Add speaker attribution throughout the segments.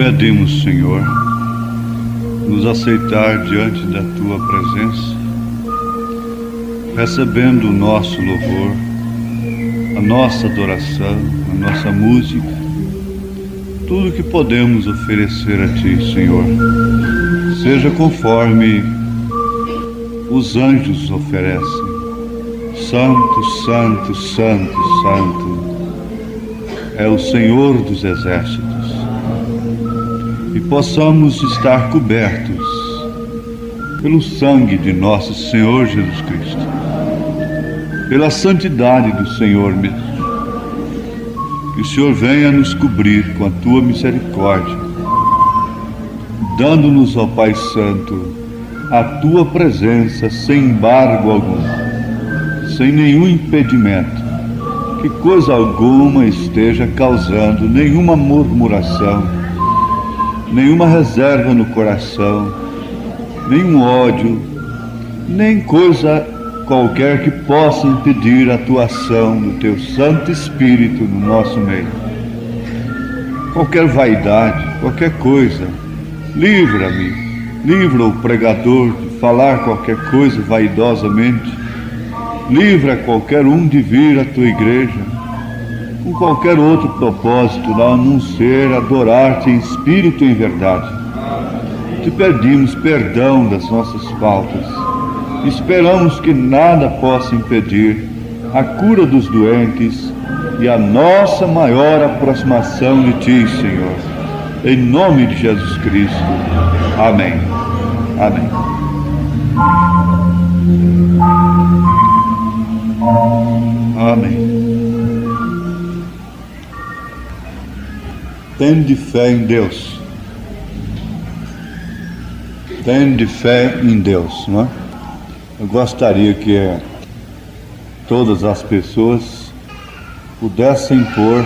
Speaker 1: Pedimos, Senhor, nos aceitar diante da Tua presença, recebendo o nosso louvor, a nossa adoração, a nossa música, tudo que podemos oferecer a Ti, Senhor, seja conforme os anjos oferecem. Santo, Santo, Santo, Santo é o Senhor dos exércitos. E possamos estar cobertos pelo sangue de nosso Senhor Jesus Cristo, pela santidade do Senhor mesmo. Que o Senhor venha nos cobrir com a Tua misericórdia, dando-nos, ó Pai Santo, a Tua presença sem embargo algum, sem nenhum impedimento, que coisa alguma esteja causando nenhuma murmuração, nenhuma reserva no coração, nenhum ódio, nem coisa qualquer que possa impedir a atuação do Teu Santo Espírito no nosso meio. Qualquer vaidade, qualquer coisa, livra-me, livra o pregador de falar qualquer coisa vaidosamente, livra qualquer um de vir à Tua igreja com qualquer outro propósito, a não ser adorar-Te em espírito e em verdade. Te pedimos perdão das nossas faltas. Esperamos que nada possa impedir a cura dos doentes e a nossa maior aproximação de Ti, Senhor. Em nome de Jesus Cristo. Amém. Amém. Amém. Tende fé em Deus. Tende fé em Deus, não é? Eu gostaria que todas as pessoas pudessem pôr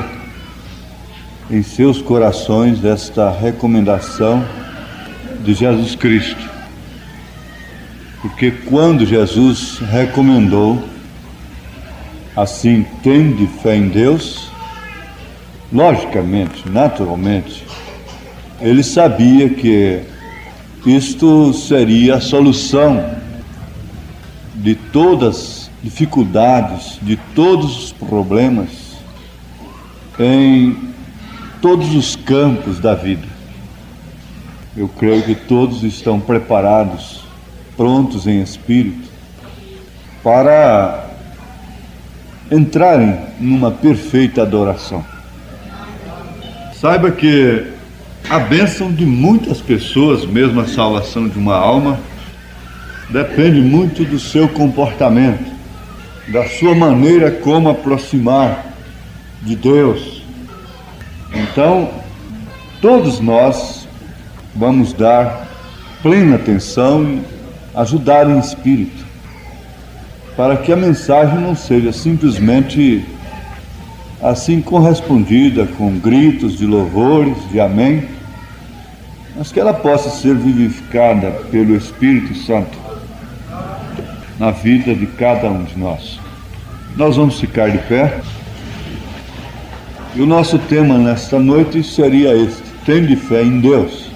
Speaker 1: em seus corações esta recomendação de Jesus Cristo. Porque quando Jesus recomendou assim, tende fé em Deus, logicamente, naturalmente, ele sabia que isto seria a solução de todas as dificuldades, de todos os problemas, em todos os campos da vida. Eu creio que todos estão preparados, prontos em espírito, para entrarem numa perfeita adoração. Saiba que a bênção de muitas pessoas, mesmo a salvação de uma alma, depende muito do seu comportamento, da sua maneira como aproximar de Deus. Então, todos nós vamos dar plena atenção e ajudar em espírito, para que a mensagem não seja simplesmente assim correspondida com gritos de louvores, de amém, mas que ela possa ser vivificada pelo Espírito Santo na vida de cada um de nós. Nós vamos ficar de pé. E o nosso tema nesta noite seria este: tende fé em Deus.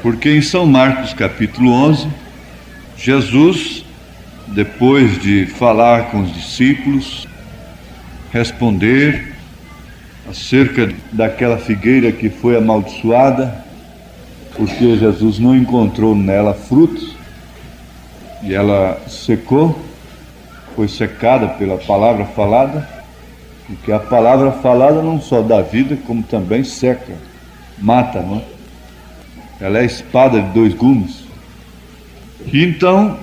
Speaker 1: Porque em São Marcos capítulo 11, Jesus, depois de falar com os discípulos, responder acerca daquela figueira que foi amaldiçoada, porque Jesus não encontrou nela frutos, e ela secou, foi secada pela palavra falada, porque a palavra falada não só dá vida, como também seca, mata, não é? Ela é a espada de dois gumes. E então,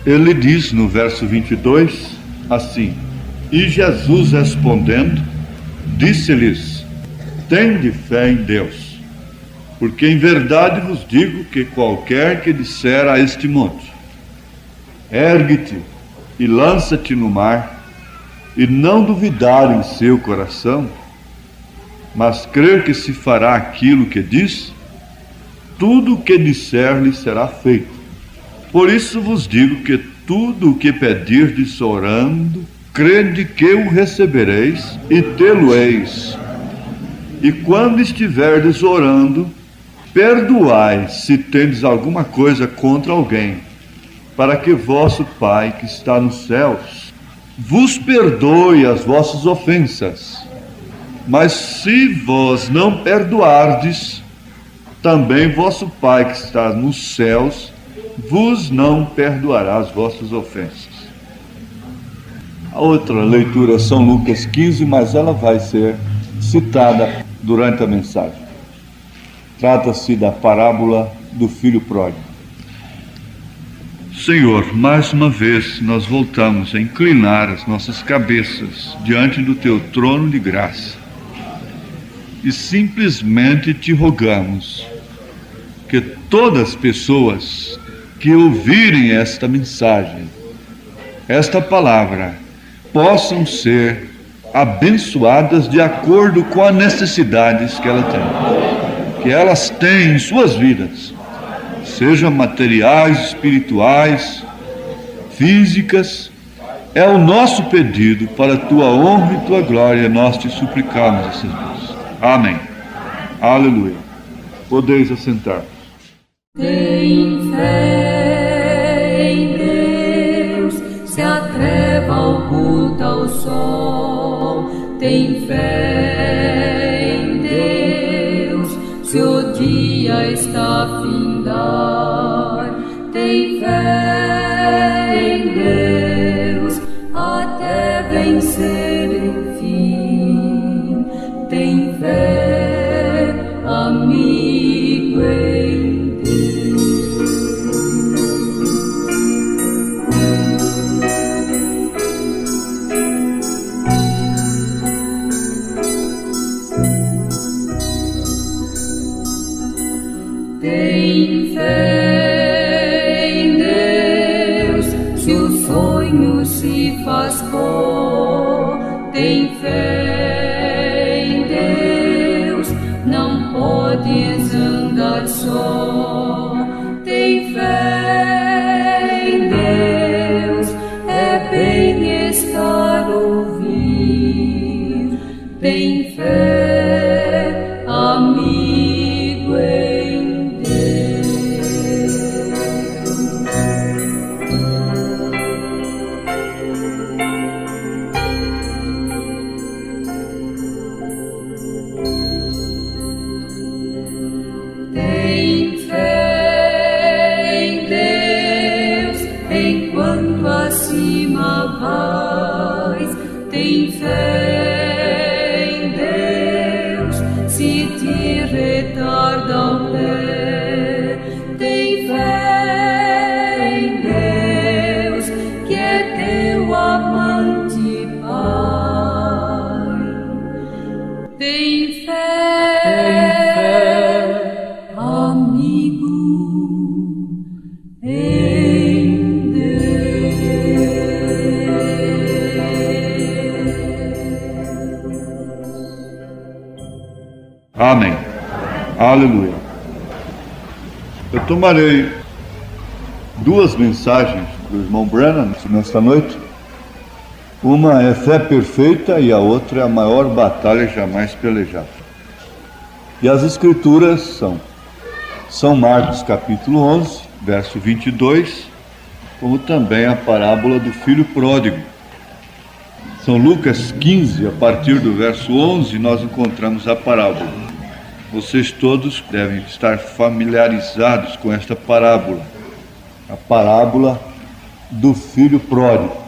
Speaker 1: ele diz no verso 22, assim: e Jesus respondendo, disse-lhes: tende fé em Deus, porque em verdade vos digo que qualquer que disser a este monte: ergue-te e lança-te no mar, e não duvidar em seu coração, mas crer que se fará aquilo que diz, tudo o que disser lhe será feito. Por isso vos digo que tudo o que pedirdes orando, crede que o recebereis e tê-lo-eis. E quando estiverdes orando, perdoai se tendes alguma coisa contra alguém, para que vosso Pai que está nos céus vos perdoe as vossas ofensas. Mas se vós não perdoardes, também vosso Pai que está nos céus vos não perdoará as vossas ofensas. A outra leitura é São Lucas 15, mas ela vai ser citada durante a mensagem. Trata-se da parábola do filho pródigo. Senhor, mais uma vez nós voltamos a inclinar as nossas cabeças diante do Teu trono de graça e simplesmente Te rogamos que todas as pessoas que ouvirem esta mensagem, esta palavra, possam ser abençoadas de acordo com as necessidades que ela tem, que elas têm em suas vidas, sejam materiais, espirituais, físicas. É o nosso pedido para a Tua honra e Tua glória, nós Te suplicamos essas coisas. Amém. Aleluia. Podeis assentar.
Speaker 2: Tem fé em Deus, se a treva oculta o sol. Tem fé em Deus, se o dia está a findar. Tem fé em Deus, até vencer enfim. Tem fé, amigo, em Deus. Tem fé em Deus, se o sonho se faz pó. Tem fé em Deus, não podes andar só. Tem fé em Deus, é bem estar ouvir. Tem fé, amigo, em Deus. Tem fé em Deus, enquanto acima vais. Tem fé em Deus, se te retarda o pé. Tem fé em Deus, que é teu amante Pai. Tem fé, amigo, em Deus.
Speaker 1: Amém. Aleluia. Eu tomarei duas mensagens do irmão Branham nesta noite. Uma é fé perfeita e a outra é a maior batalha jamais pelejada. E as escrituras são São Marcos capítulo 11, verso 22, como também a parábola do filho pródigo. São Lucas 15, a partir do verso 11, nós encontramos a parábola. Vocês todos devem estar familiarizados com esta parábola, a parábola do filho pródigo.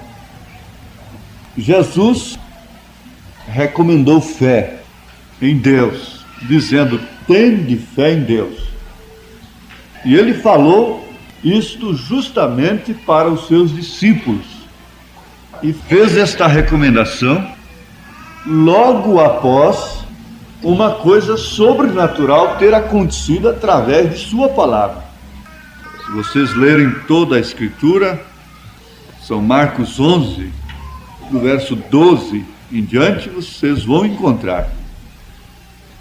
Speaker 1: Jesus recomendou fé em Deus, dizendo: tende fé em Deus. E ele falou isto justamente para os seus discípulos. E fez esta recomendação logo após uma coisa sobrenatural ter acontecido através de sua palavra. Se vocês lerem toda a Escritura, São Marcos 11, do verso 12 em diante, vocês vão encontrar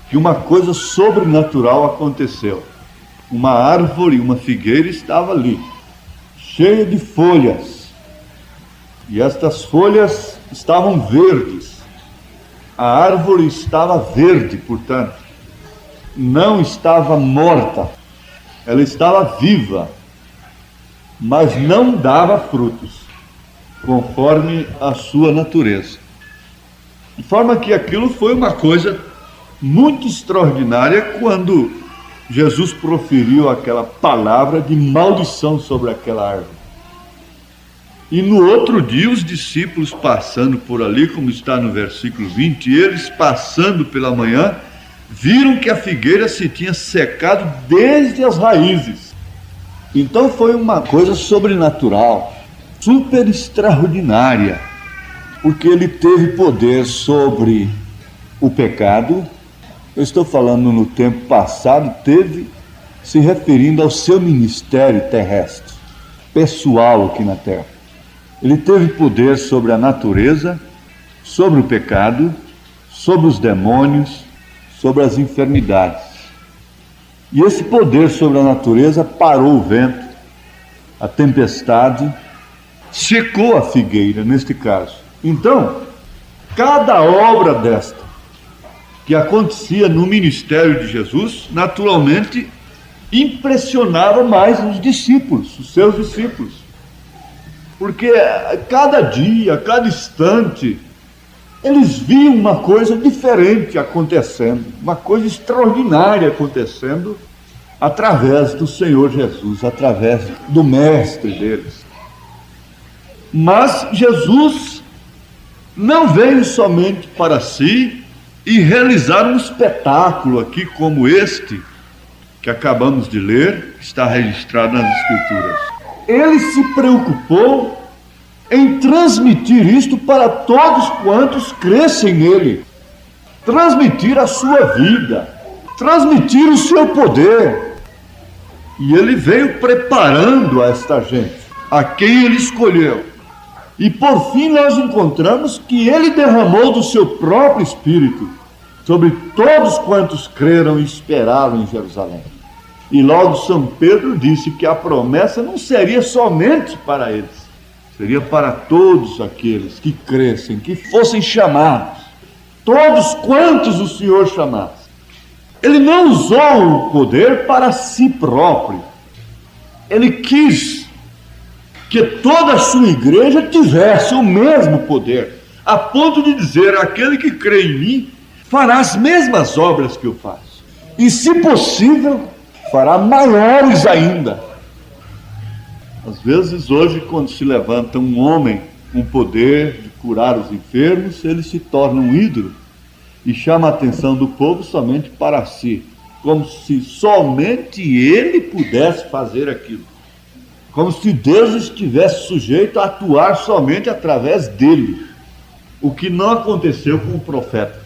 Speaker 1: que uma coisa sobrenatural aconteceu. Uma árvore, uma figueira estava ali, cheia de folhas, e estas folhas estavam verdes. A árvore estava verde, portanto, não estava morta, ela estava viva, mas não dava frutos, conforme a sua natureza. De forma que aquilo foi uma coisa muito extraordinária quando Jesus proferiu aquela palavra de maldição sobre aquela árvore. E no outro dia os discípulos passando por ali, como está no versículo 20, eles passando pela manhã, viram que a figueira se tinha secado desde as raízes. Então foi uma coisa sobrenatural, super extraordinária, porque ele teve poder sobre o pecado. Eu estou falando no tempo passado, teve, se referindo ao seu ministério terrestre, pessoal aqui na terra. Ele teve poder sobre a natureza, sobre o pecado, sobre os demônios, sobre as enfermidades. E esse poder sobre a natureza parou o vento, a tempestade, secou a figueira, neste caso. Então, cada obra desta que acontecia no ministério de Jesus, naturalmente, impressionava mais os discípulos, os seus discípulos. Porque cada dia, cada instante, eles viam uma coisa diferente acontecendo, uma coisa extraordinária acontecendo através do Senhor Jesus, através do mestre deles. Mas Jesus não veio somente para si e realizar um espetáculo aqui como este que acabamos de ler, que está registrado nas Escrituras. Ele se preocupou em transmitir isto para todos quantos crescem nele, transmitir a sua vida, transmitir o seu poder. E ele veio preparando esta gente, a quem ele escolheu. E por fim nós encontramos que ele derramou do seu próprio Espírito sobre todos quantos creram e esperaram em Jerusalém. E logo São Pedro disse que a promessa não seria somente para eles, seria para todos aqueles que crescem, que fossem chamados, todos quantos o Senhor chamasse. Ele não usou o poder para si próprio. Ele quis que toda a sua igreja tivesse o mesmo poder, a ponto de dizer: aquele que crê em mim fará as mesmas obras que eu faço. E, se possível, fará maiores ainda. Às vezes, hoje, quando se levanta um homem com poder de curar os enfermos, ele se torna um ídolo e chama a atenção do povo somente para si, como se somente ele pudesse fazer aquilo, como se Deus estivesse sujeito a atuar somente através dele, o que não aconteceu com o profeta.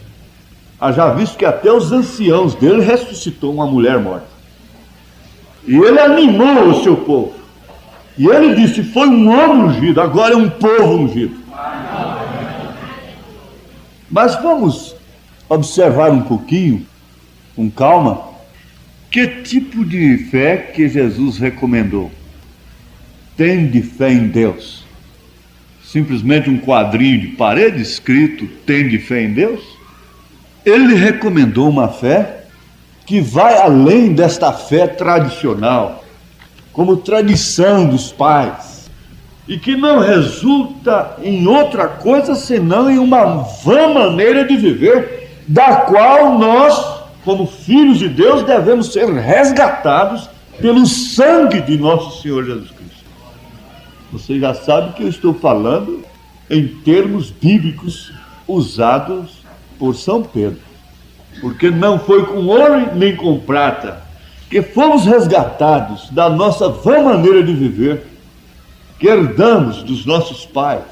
Speaker 1: Haja visto que até os anciãos dele ressuscitou uma mulher morta. E ele animou o seu povo. E ele disse: foi um homem ungido, agora é um povo ungido. Mas vamos observar um pouquinho, com calma, que tipo de fé que Jesus recomendou. Tende fé em Deus. Simplesmente um quadrinho de parede escrito tende fé em Deus? Ele recomendou uma fé que vai além desta fé tradicional, como tradição dos pais, e que não resulta em outra coisa senão em uma vã maneira de viver, da qual nós, como filhos de Deus, devemos ser resgatados pelo sangue de nosso Senhor Jesus Cristo. Você já sabe que eu estou falando em termos bíblicos usados por São Pedro, porque não foi com ouro nem com prata que fomos resgatados da nossa vã maneira de viver, que herdamos dos nossos pais,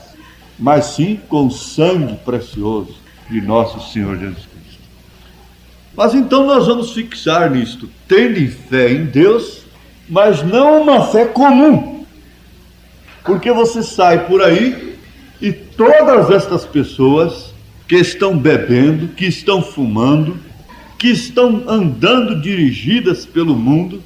Speaker 1: mas sim com o sangue precioso de nosso Senhor Jesus Cristo. Mas então nós vamos fixar nisto: tende fé em Deus, mas não uma fé comum, porque você sai por aí e todas estas pessoas que estão bebendo, que estão fumando, que estão andando dirigidas pelo mundo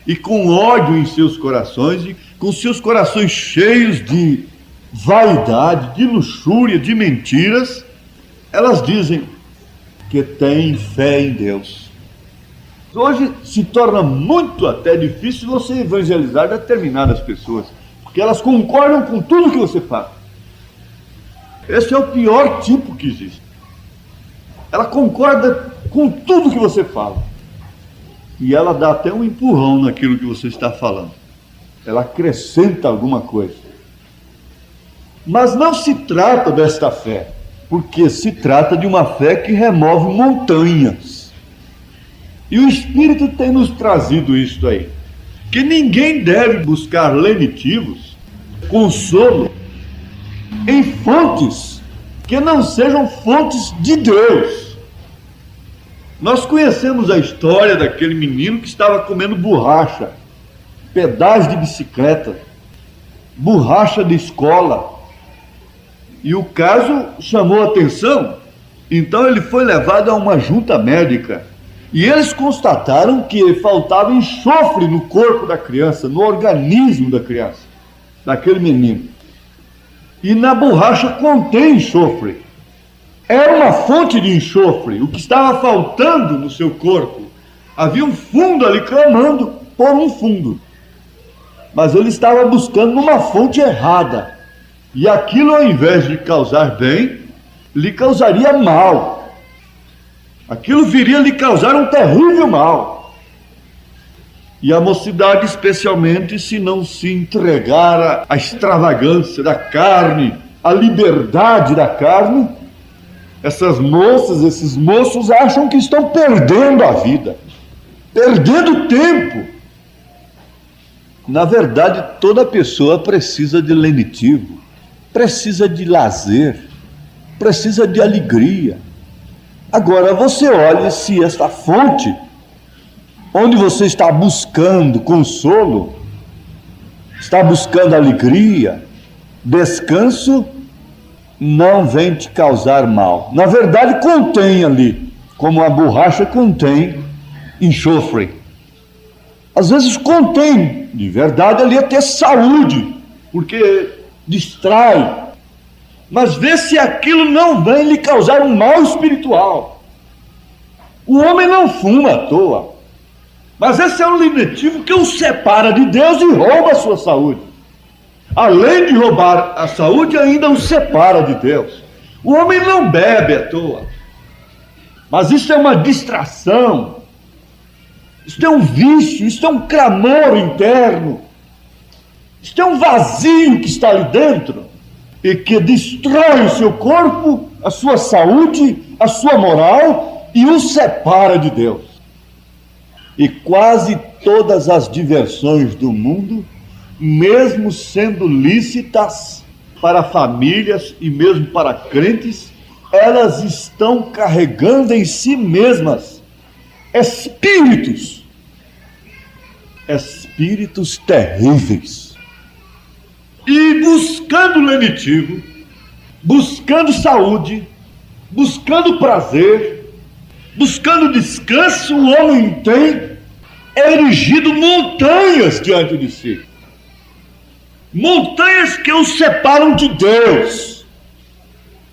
Speaker 1: e com ódio em seus corações, e com seus corações cheios de vaidade, de luxúria, de mentiras, elas dizem que têm fé em Deus. Hoje se torna muito até difícil você evangelizar determinadas pessoas, porque elas concordam com tudo que você fala. Esse é o pior tipo que existe. Ela concorda com tudo que você fala. E ela dá até um empurrão naquilo que você está falando. Ela acrescenta alguma coisa. Mas não se trata desta fé, porque se trata de uma fé que remove montanhas. E o Espírito tem nos trazido isto aí, que ninguém deve buscar lenitivos, consolo, em fontes que não sejam fontes de Deus. Nós conhecemos a história daquele menino que estava comendo borracha, pedais de bicicleta, borracha de escola, e o caso chamou a atenção. Então ele foi levado a uma junta médica e eles constataram que faltava enxofre no corpo da criança, no organismo da criança, daquele menino. E na borracha contém enxofre. Era uma fonte de enxofre, o que estava faltando no seu corpo. Havia um fundo ali clamando por um fundo. Mas ele estava buscando uma fonte errada. E aquilo, ao invés de causar bem, lhe causaria mal. Aquilo viria lhe causar um terrível mal. E a mocidade, especialmente, se não se entregar à extravagância da carne, à liberdade da carne, essas moças, esses moços acham que estão perdendo a vida, perdendo tempo. Na verdade, toda pessoa precisa de lenitivo, precisa de lazer, precisa de alegria. Agora você olhe se esta fonte onde você está buscando consolo, está buscando alegria, descanso, não vem te causar mal. Na verdade, contém ali, como a borracha contém enxofre. Às vezes contém, de verdade, ali até saúde, porque distrai. Mas vê se aquilo não vem lhe causar um mal espiritual. O homem não fuma à toa, mas esse é um lenitivo que o separa de Deus e rouba a sua saúde. Além de roubar a saúde, ainda o separa de Deus. O homem não bebe à toa, mas isso é uma distração, isso é um vício, isso é um clamor interno, isso é um vazio que está ali dentro e que destrói o seu corpo, a sua saúde, a sua moral e o separa de Deus. E quase todas as diversões do mundo, mesmo sendo lícitas para famílias e mesmo para crentes, elas estão carregando em si mesmas espíritos terríveis. E buscando lenitivo, buscando saúde, buscando prazer, buscando descanso, o homem tem erigido montanhas diante de si. Montanhas que o separam de Deus.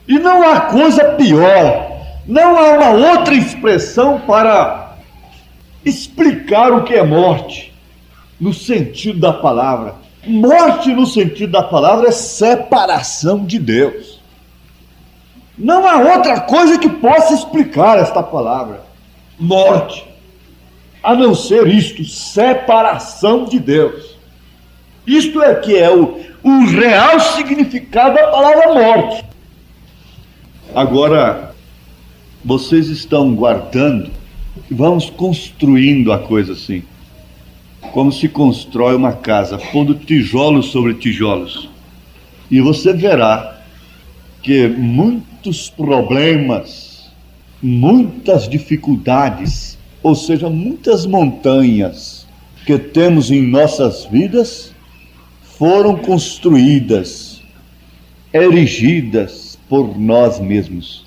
Speaker 1: E não há coisa pior, não há uma outra expressão para explicar o que é morte, no sentido da palavra. Morte, no sentido da palavra, é separação de Deus. Não há outra coisa que possa explicar esta palavra, morte, a não ser isto, separação de Deus. Isto é que é o real significado da palavra morte. Agora, vocês estão guardando, vamos construindo a coisa assim, como se constrói uma casa, pondo tijolos sobre tijolos. E você verá que muitos problemas, muitas dificuldades, ou seja, muitas montanhas que temos em nossas vidas, foram construídas, erigidas por nós mesmos,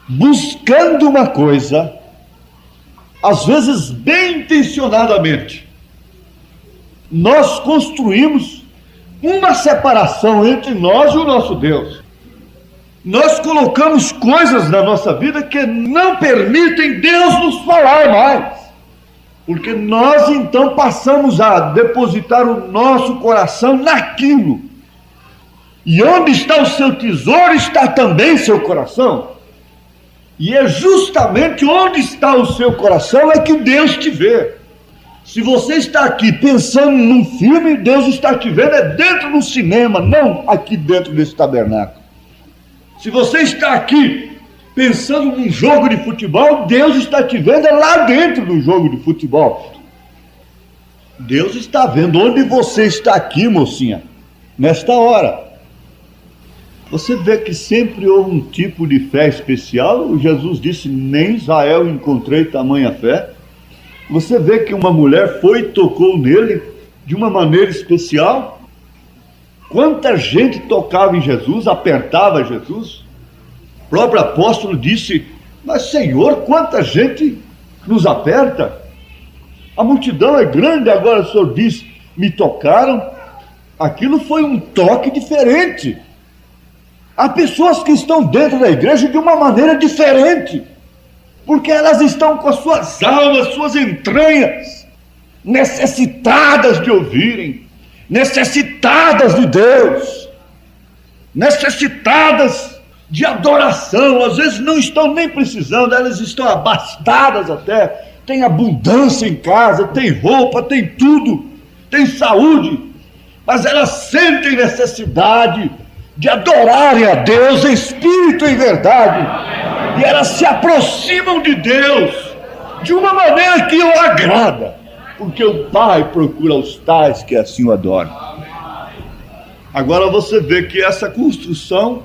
Speaker 1: buscando uma coisa, às vezes bem intencionadamente. Nós construímos uma separação entre nós e o nosso Deus. Nós colocamos coisas na nossa vida que não permitem Deus nos falar mais. Porque nós então passamos a depositar o nosso coração naquilo. E onde está o seu tesouro, está também seu coração. E é justamente onde está o seu coração é que Deus te vê. Se você está aqui pensando num filme, Deus está te vendo é dentro do cinema, não aqui dentro desse tabernáculo. Se você está aqui pensando num jogo de futebol, Deus está te vendo é lá dentro do jogo de futebol. Deus está vendo onde você está aqui, mocinha, nesta hora. Você vê que sempre houve um tipo de fé especial. Jesus disse, nem em Israel encontrei tamanha fé. Você vê que uma mulher foi e tocou nele de uma maneira especial. Quanta gente tocava em Jesus, apertava Jesus. O próprio apóstolo disse, mas Senhor, quanta gente nos aperta. A multidão é grande, agora o Senhor diz, me tocaram. Aquilo foi um toque diferente. Há pessoas que estão dentro da igreja de uma maneira diferente, porque elas estão com as suas almas, suas entranhas, necessitadas de ouvirem, necessitadas de Deus, necessitadas de adoração. Às vezes não estão nem precisando, elas estão abastadas até, tem abundância em casa, tem roupa, tem tudo, tem saúde, mas elas sentem necessidade de adorarem a Deus em espírito e em verdade, e elas se aproximam de Deus de uma maneira que o agrada, porque o Pai procura os tais que assim o adoram. Agora você vê que essa construção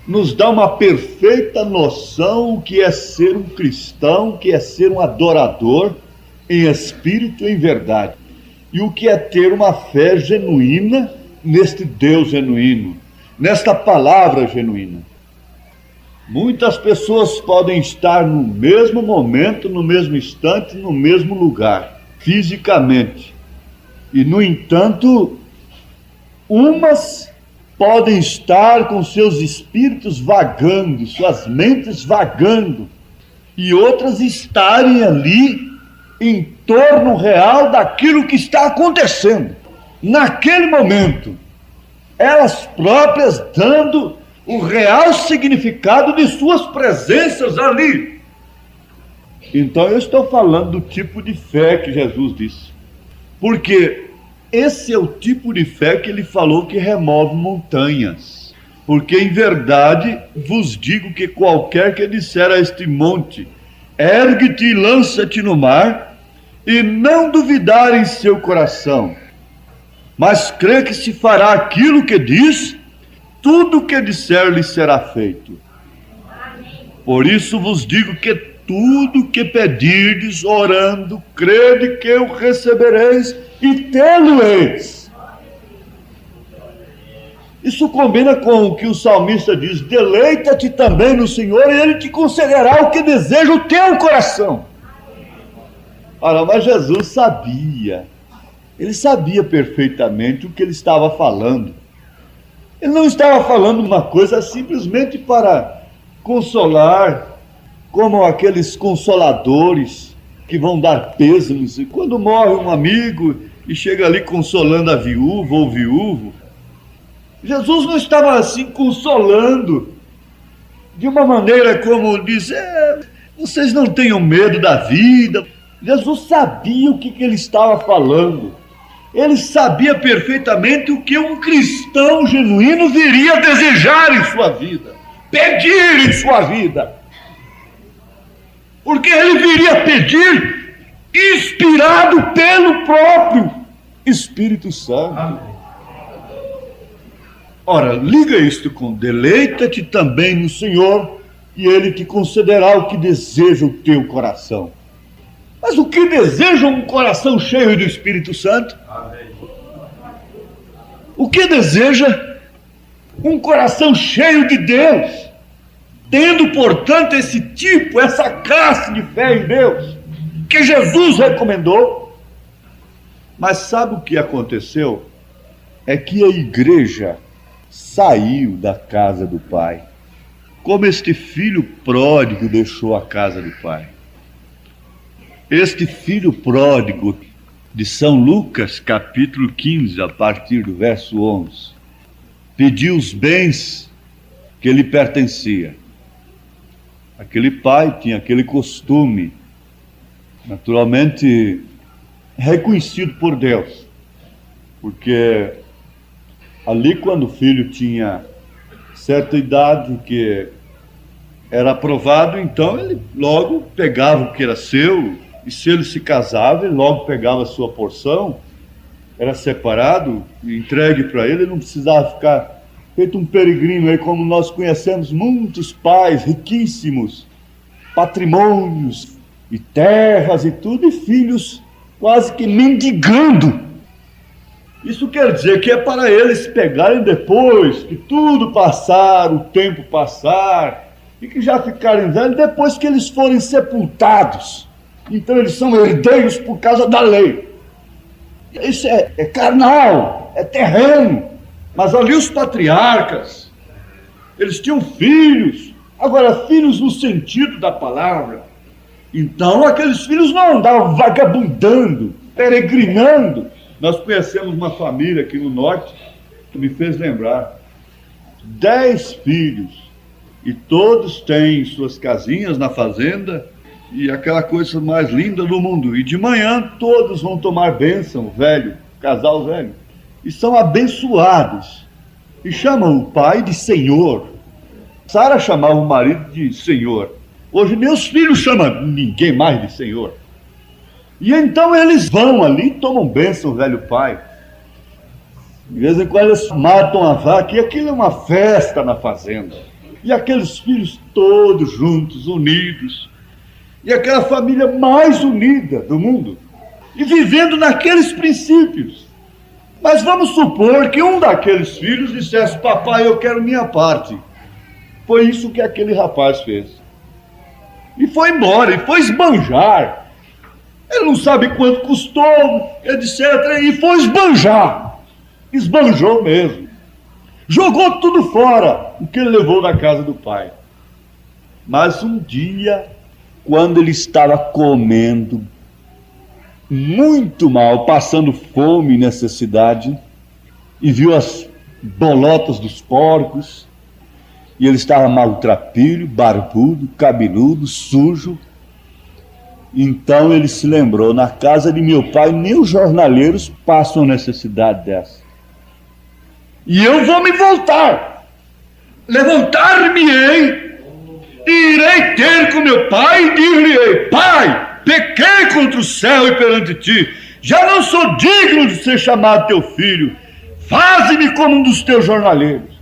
Speaker 1: nos dá uma perfeita noção do que é ser um cristão, o que é ser um adorador, em espírito e em verdade. E o que é ter uma fé genuína neste Deus genuíno, nesta palavra genuína. Muitas pessoas podem estar no mesmo momento, no mesmo instante, no mesmo lugar, fisicamente. E, no entanto, umas podem estar com seus espíritos vagando, suas mentes vagando, e outras estarem ali em torno real daquilo que está acontecendo. Naquele momento, elas próprias dando o real significado de suas presenças ali. Então eu estou falando do tipo de fé que Jesus disse, porque esse é o tipo de fé que ele falou que remove montanhas. Porque em verdade vos digo que qualquer que disser a este monte, ergue-te e lança-te no mar, e não duvidar em seu coração, mas crê que se fará aquilo que diz, tudo o que disser lhe será feito. Por isso vos digo que tudo que pedirdes orando, crede que o recebereis e tê-lo-eis. Isso combina com o que o salmista diz: deleita-te também no Senhor e Ele te concederá o que deseja o teu coração. Ora, mas Jesus sabia, ele sabia perfeitamente o que ele estava falando. Ele não estava falando uma coisa simplesmente para consolar, como aqueles consoladores que vão dar pêsames. E quando morre um amigo e chega ali consolando a viúva ou viúvo, Jesus não estava assim consolando de uma maneira como dizer, vocês não tenham medo da vida. Jesus sabia o que ele estava falando. Ele sabia perfeitamente o que um cristão genuíno viria a desejar em sua vida, pedir em sua vida. Porque ele viria pedir inspirado pelo próprio Espírito Santo. Amém. Ora, liga isto com deleita-te também no Senhor e Ele te concederá o que deseja o teu coração. Mas o que deseja um coração cheio do Espírito Santo? Amém. O que deseja um coração cheio de Deus, tendo, portanto, esse tipo, essa classe de fé em Deus, que Jesus recomendou? Mas sabe o que aconteceu? É que a igreja saiu da casa do Pai, como este filho pródigo deixou a casa do Pai. Este filho pródigo de São Lucas, capítulo 15, a partir do verso 11, pediu os bens que lhe pertencia. Aquele pai tinha aquele costume, naturalmente reconhecido por Deus, porque ali quando o filho tinha certa idade que era aprovado, então ele logo pegava o que era seu, e se ele se casava, ele logo pegava a sua porção, era separado, entregue para ele, não precisava ficar feito um peregrino aí, como nós conhecemos muitos pais riquíssimos, patrimônios e terras e tudo, e filhos quase que mendigando. Isso quer dizer que é para eles pegarem depois que tudo passar, o tempo passar, e que já ficarem velhos depois que eles forem sepultados. Então eles são herdeiros por causa da lei. Isso é carnal, é terreno. Mas ali os patriarcas, eles tinham filhos, agora filhos no sentido da palavra. Então aqueles filhos não andavam vagabundando, peregrinando. Nós conhecemos uma família aqui no norte que me fez lembrar. 10 filhos, e todos têm suas casinhas na fazenda, e aquela coisa mais linda do mundo. E de manhã todos vão tomar bênção, velho, casal velho, e são abençoados, e chamam o pai de Senhor. Sara chamava o marido de Senhor. Hoje meus filhos chamam ninguém mais de Senhor. E então eles vão ali e tomam bênção, velho pai. De vez em quando eles matam a vaca, e aquilo é uma festa na fazenda. E aqueles filhos todos juntos, unidos. e aquela família mais unida do mundo, e vivendo naqueles princípios. Mas vamos supor que um daqueles filhos dissesse: papai, eu quero minha parte. Foi isso que aquele rapaz fez. E foi embora, e foi esbanjar. Ele não sabe quanto custou, etc. E foi esbanjar. Esbanjou mesmo. Jogou tudo fora, o que ele levou da casa do pai. Mas um dia, quando ele estava comendo muito mal, passando fome e necessidade, e viu as bolotas dos porcos, e ele estava maltrapilho, barbudo, cabeludo, sujo. Então ele se lembrou: na casa de meu pai nem os jornaleiros passam necessidade dessa. E eu vou me voltar, levantar-me-ei, e irei ter com meu pai e dir-lhe-ei: pai, pequei contra o céu e perante ti, já não sou digno de ser chamado teu filho, faze-me como um dos teus jornaleiros.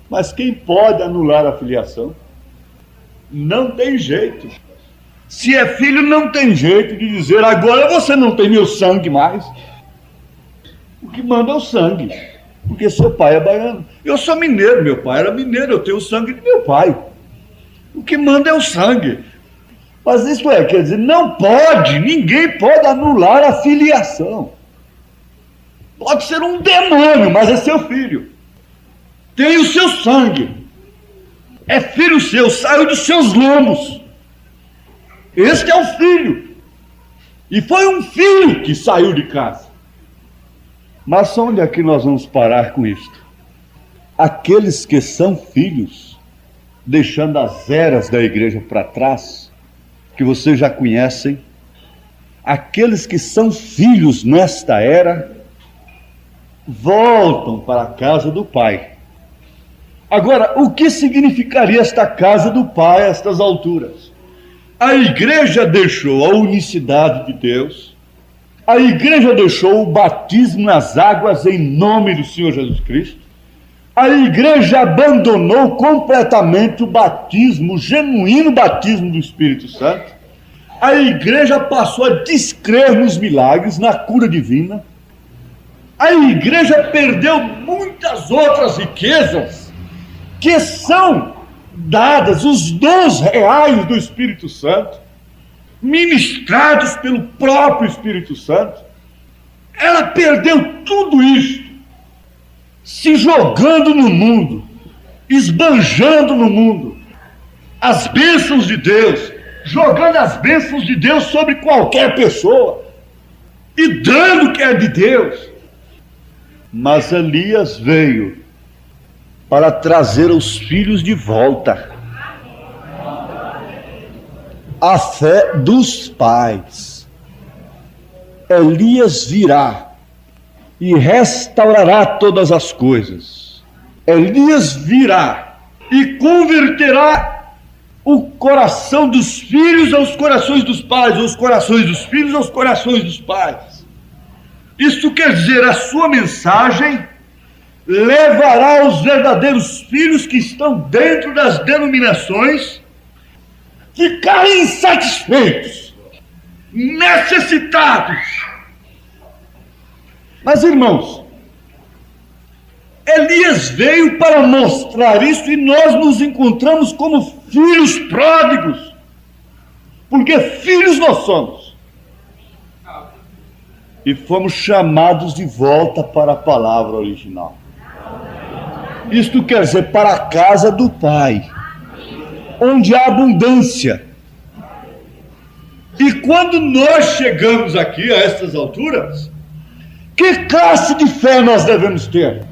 Speaker 1: Mas quem pode anular a filiação? Não tem jeito. Se é filho, não tem jeito de dizer: agora você não tem meu sangue mais. O que manda é o sangue, porque seu pai é baiano. Eu sou mineiro, meu pai era mineiro, eu tenho o sangue de meu pai. O que manda é o sangue. Mas isso quer dizer, não pode, ninguém pode anular a filiação. Pode ser um demônio, mas é seu filho. Tem o seu sangue. É filho seu, saiu dos seus lombos. Este é o filho. E foi um filho que saiu de casa. Mas onde é que nós vamos parar com isto? Aqueles que são filhos, deixando as eras da igreja para trás, que vocês já conhecem, aqueles que são filhos nesta era, voltam para a casa do pai. Agora, o que significaria esta casa do pai a estas alturas? A igreja deixou a unicidade de Deus, a igreja deixou o batismo nas águas em nome do Senhor Jesus Cristo, a igreja abandonou completamente o batismo, o genuíno batismo do Espírito Santo, a igreja passou a descrer nos milagres, na cura divina, a igreja perdeu muitas outras riquezas que são dadas, os dons reais do Espírito Santo, ministrados pelo próprio Espírito Santo. Ela perdeu tudo isso, se jogando no mundo, esbanjando no mundo as bênçãos de Deus, jogando as bênçãos de Deus sobre qualquer pessoa e dando o que é de Deus. Mas Elias veio para trazer os filhos de volta à fé dos pais. Elias virá e restaurará todas as coisas. Elias virá e converterá o coração dos filhos aos corações dos pais, os corações dos filhos aos corações dos pais. Isso quer dizer, a sua mensagem levará os verdadeiros filhos que estão dentro das denominações ficarem insatisfeitos, necessitados. Mas, irmãos, Elias veio para mostrar isso e nós nos encontramos como filhos pródigos, porque filhos nós somos. E fomos chamados de volta para a palavra original. Isto quer dizer, para a casa do Pai, onde há abundância. E quando nós chegamos aqui a estas alturas, que classe de fé nós devemos ter?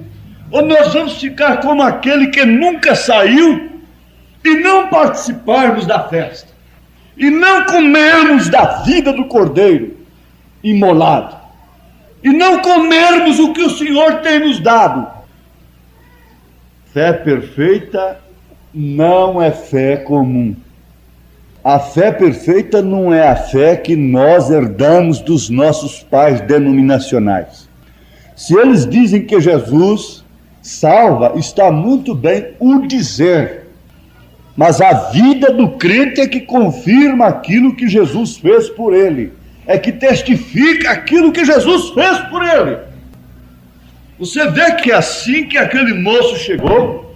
Speaker 1: Ou nós vamos ficar como aquele que nunca saiu e não participarmos da festa, e não comermos da vida do cordeiro imolado, e não comermos o que o Senhor tem nos dado? Fé perfeita não é fé comum. A fé perfeita não é a fé que nós herdamos dos nossos pais denominacionais. Se eles dizem que Jesus salva, está muito bem o dizer. Mas a vida do crente é que confirma aquilo que Jesus fez por ele, é que testifica aquilo que Jesus fez por ele. Você vê que assim que aquele moço chegou,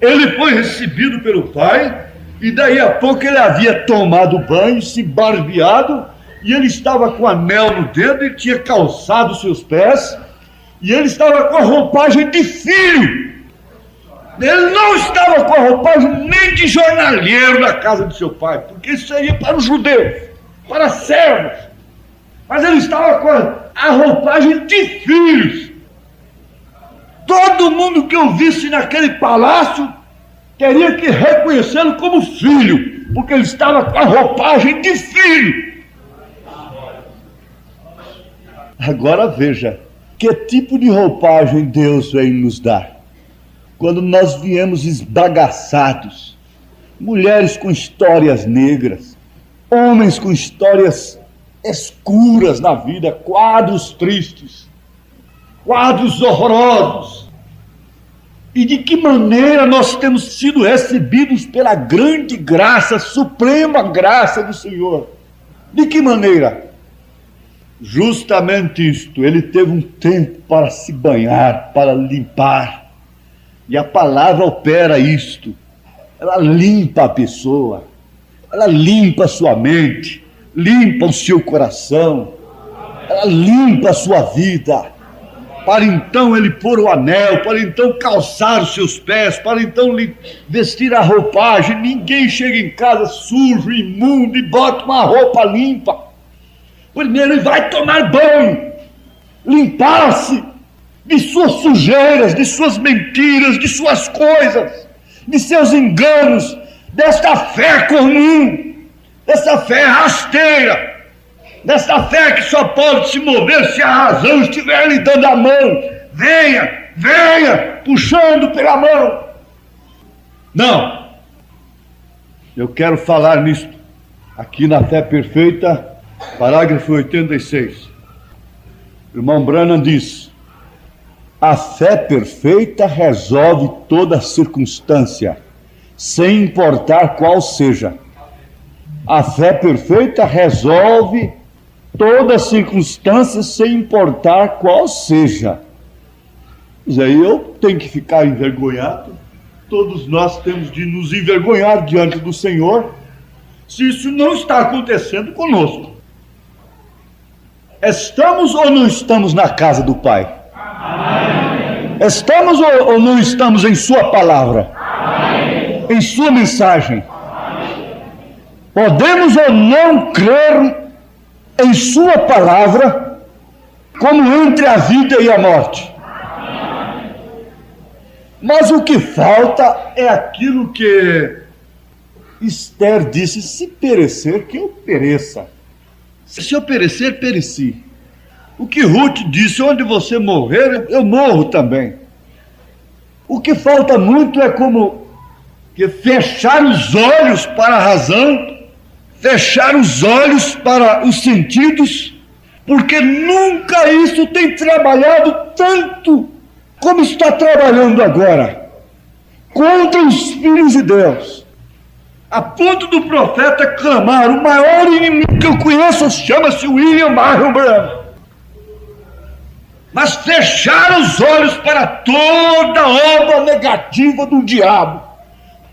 Speaker 1: ele foi recebido pelo pai, e daí a pouco ele havia tomado banho, se barbeado, e ele estava com anel no dedo, e tinha calçado seus pés, e ele estava com a roupagem de filho. Ele não estava com a roupagem nem de jornalheiro na casa de seu pai, porque isso seria para os judeus, para servos. Mas ele estava com a roupagem de filhos. Todo mundo que o visse naquele palácio teria que reconhecê-lo como filho, porque ele estava com a roupagem de filho. Agora veja, que tipo de roupagem Deus vem nos dar? Quando nós viemos esbagaçados, mulheres com histórias negras, homens com histórias escuras na vida, quadros tristes, quadros horrorosos. E de que maneira nós temos sido recebidos pela grande graça, suprema graça do Senhor? De que maneira? Justamente isto, ele teve um tempo para se banhar, para limpar. E a palavra opera isto. Ela limpa a pessoa, ela limpa a sua mente, limpa o seu coração, ela limpa a sua vida, para então ele pôr o anel, para então calçar os seus pés, para então vestir a roupagem. Ninguém chega em casa sujo, imundo e bota uma roupa limpa. Primeiro ele vai tomar banho, limpar-se de suas sujeiras, de suas mentiras, de suas coisas, de seus enganos, desta fé comum, dessa fé rasteira, dessa fé que só pode se mover se a razão estiver lhe dando a mão. Venha, venha, puxando pela mão. Não, eu quero falar nisto, aqui na Fé Perfeita, parágrafo 86. O irmão Branham diz: a fé perfeita resolve toda circunstância, sem importar qual seja. A fé perfeita resolve toda circunstância, sem importar qual seja. Mas aí eu tenho que ficar envergonhado. Todos nós temos de nos envergonhar diante do Senhor, se isso não está acontecendo conosco. Estamos ou não estamos na casa do Pai? Amém. Estamos ou não estamos em sua palavra? Amém. Em sua mensagem? Amém. Podemos ou não crer em sua palavra como entre a vida e a morte? Amém. Mas o que falta é aquilo que Esther disse: se perecer, que eu pereça. Se eu perecer, pereci. O que Ruth disse: onde você morrer, eu morro também. O que falta muito é como que fechar os olhos para a razão, fechar os olhos para os sentidos, porque nunca isso tem trabalhado tanto como está trabalhando agora, contra os filhos de Deus. A ponto do profeta clamar: o maior inimigo que eu conheço chama-se William Marion Branham. Mas fechar os olhos para toda obra negativa do diabo,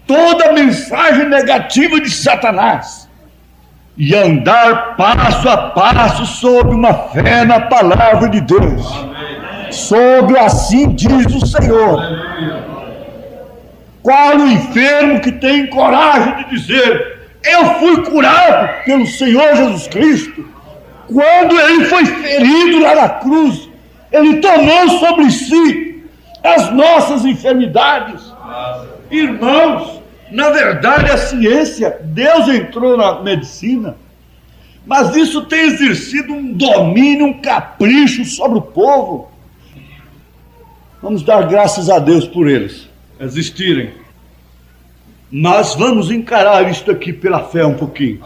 Speaker 1: toda mensagem negativa de Satanás, e andar passo a passo sob uma fé na palavra de Deus. Amém. Sobre assim diz o Senhor. Qual o enfermo que tem coragem de dizer: eu fui curado pelo Senhor Jesus Cristo? Quando ele foi ferido lá na cruz, ele tomou sobre si as nossas enfermidades. Irmãos, na verdade a ciência, Deus entrou na medicina, mas isso tem exercido um domínio, um capricho sobre o povo. Vamos dar graças a Deus por eles existirem, mas vamos encarar isto aqui pela fé um pouquinho.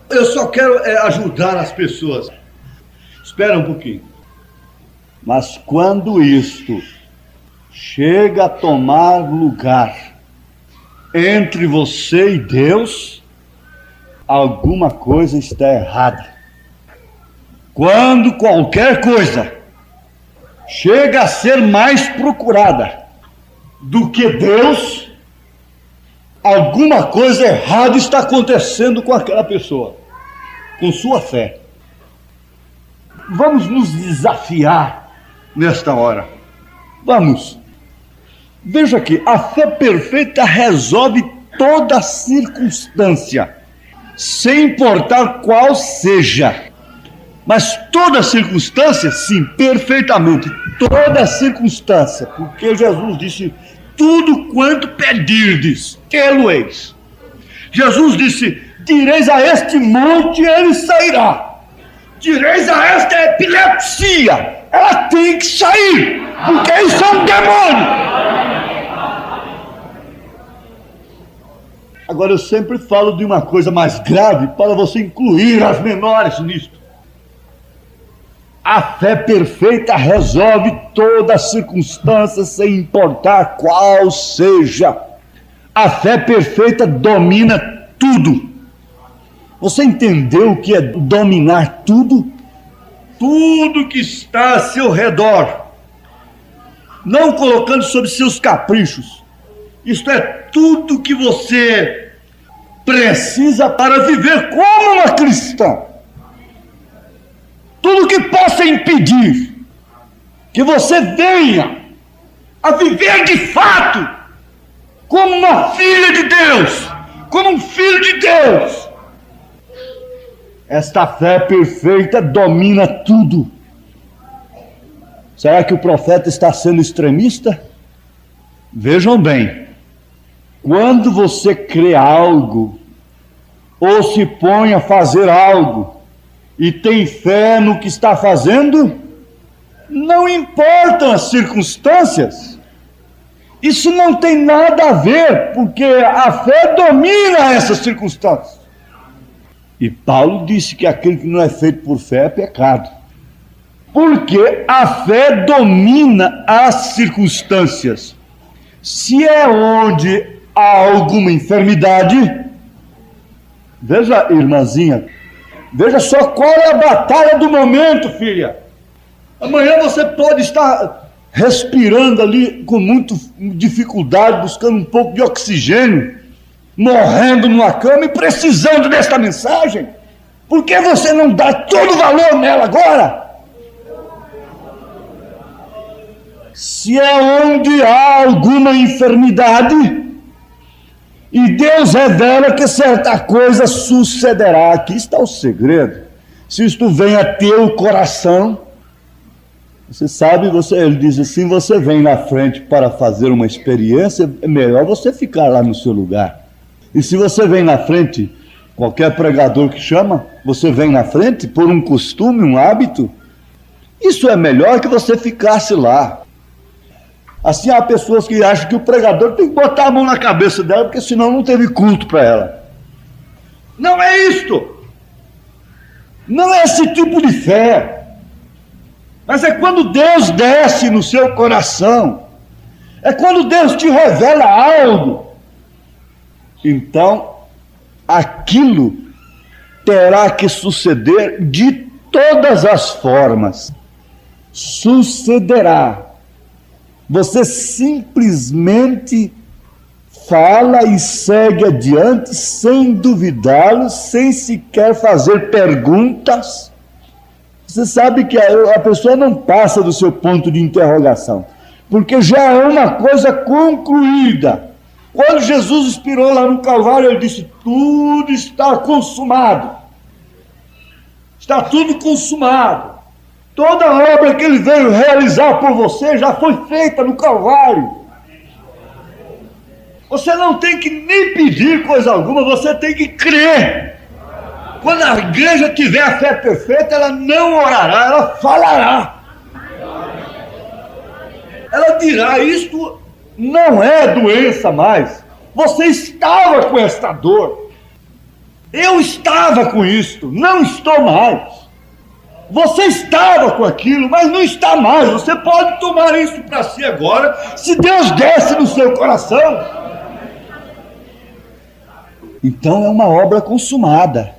Speaker 1: Eu só quero ajudar as pessoas. Espera um pouquinho. Mas quando isto chega a tomar lugar, entre você e Deus, alguma coisa está errada. Quando qualquer coisa chega a ser mais procurada do que Deus, alguma coisa errada está acontecendo com aquela pessoa, com sua fé. Vamos nos desafiar nesta hora. Vamos. Veja aqui, a fé perfeita resolve toda circunstância, sem importar qual seja. Mas toda circunstância, sim, perfeitamente, toda circunstância, porque Jesus disse, tudo quanto pedirdes, tê-lo-eis. Jesus disse, direis a este monte, ele sairá. Direis a esta epilepsia, ela tem que sair, porque isso é um demônio. Agora eu sempre falo de uma coisa mais grave, para você incluir as menores nisto. A fé perfeita resolve toda circunstância, sem importar qual seja. A fé perfeita domina tudo. Você entendeu o que é dominar tudo? Tudo que está a seu redor, não colocando sob seus caprichos. Isto é tudo que você precisa para viver como uma cristã. Tudo que possa impedir que você venha a viver de fato como uma filha de Deus, como um filho de Deus. Esta fé perfeita domina tudo. Será que o profeta está sendo extremista? Vejam bem, quando você crê algo, ou se põe a fazer algo, e tem fé no que está fazendo, não importam as circunstâncias. Isso não tem nada a ver, porque a fé domina essas circunstâncias. E Paulo disse que aquilo que não é feito por fé é pecado. Porque a fé domina as circunstâncias. Se é onde há alguma enfermidade, veja, irmãzinha, veja só qual é a batalha do momento, filha. Amanhã você pode estar respirando ali com muita dificuldade, buscando um pouco de oxigênio, morrendo numa cama e precisando desta mensagem. Por que você não dá todo o valor nela agora? Se é onde há alguma enfermidade, e Deus revela que certa coisa sucederá. Aqui está o segredo. Se isto vem a teu coração, você sabe, ele diz assim, você vem na frente para fazer uma experiência, é melhor você ficar lá no seu lugar. E se você vem na frente, qualquer pregador que chama, você vem na frente por um costume, um hábito, isso é melhor que você ficasse lá. Assim, há pessoas que acham que o pregador tem que botar a mão na cabeça dela, porque senão não teve culto para ela. Não é isto. Não é esse tipo de fé. Mas é quando Deus desce no seu coração. É quando Deus te revela algo. Então, aquilo terá que suceder de todas as formas. Sucederá. Você simplesmente fala e segue adiante sem duvidá-lo, sem sequer fazer perguntas. Você sabe que a pessoa não passa do seu ponto de interrogação, porque já é uma coisa concluída. Quando Jesus expirou lá no Calvário, ele disse, tudo está consumado. Está tudo consumado. Toda a obra que ele veio realizar por você já foi feita no Calvário. Você não tem que nem pedir coisa alguma, você tem que crer. Quando a igreja tiver a fé perfeita, ela não orará, ela falará. Ela dirá, isto não é doença mais. Você estava com esta dor. Eu estava com isto, não estou mais. Você estava com aquilo, mas não está mais. Você pode tomar isso para si agora, se Deus desce no seu coração. Então é uma obra consumada.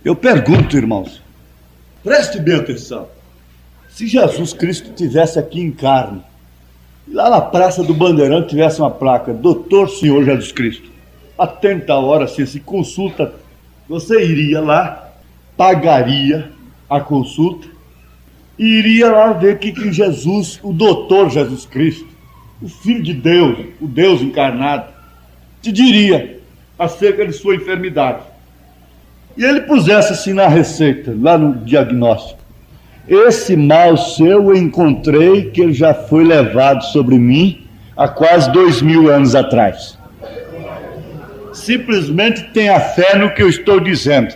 Speaker 1: Eu pergunto, irmãos, preste bem atenção. Se Jesus Cristo tivesse aqui em carne, e lá na Praça do Bandeirante tivesse uma placa, Doutor Senhor Jesus Cristo, atenta a hora, se consulta, você iria lá, pagaria a consulta, e iria lá ver que Jesus, o Doutor Jesus Cristo, o Filho de Deus, o Deus encarnado, te diria acerca de sua enfermidade. E ele pusesse assim na receita, lá no diagnóstico: esse mal seu eu encontrei que ele já foi levado sobre mim há quase 2000 anos atrás. Simplesmente tenha fé no que eu estou dizendo.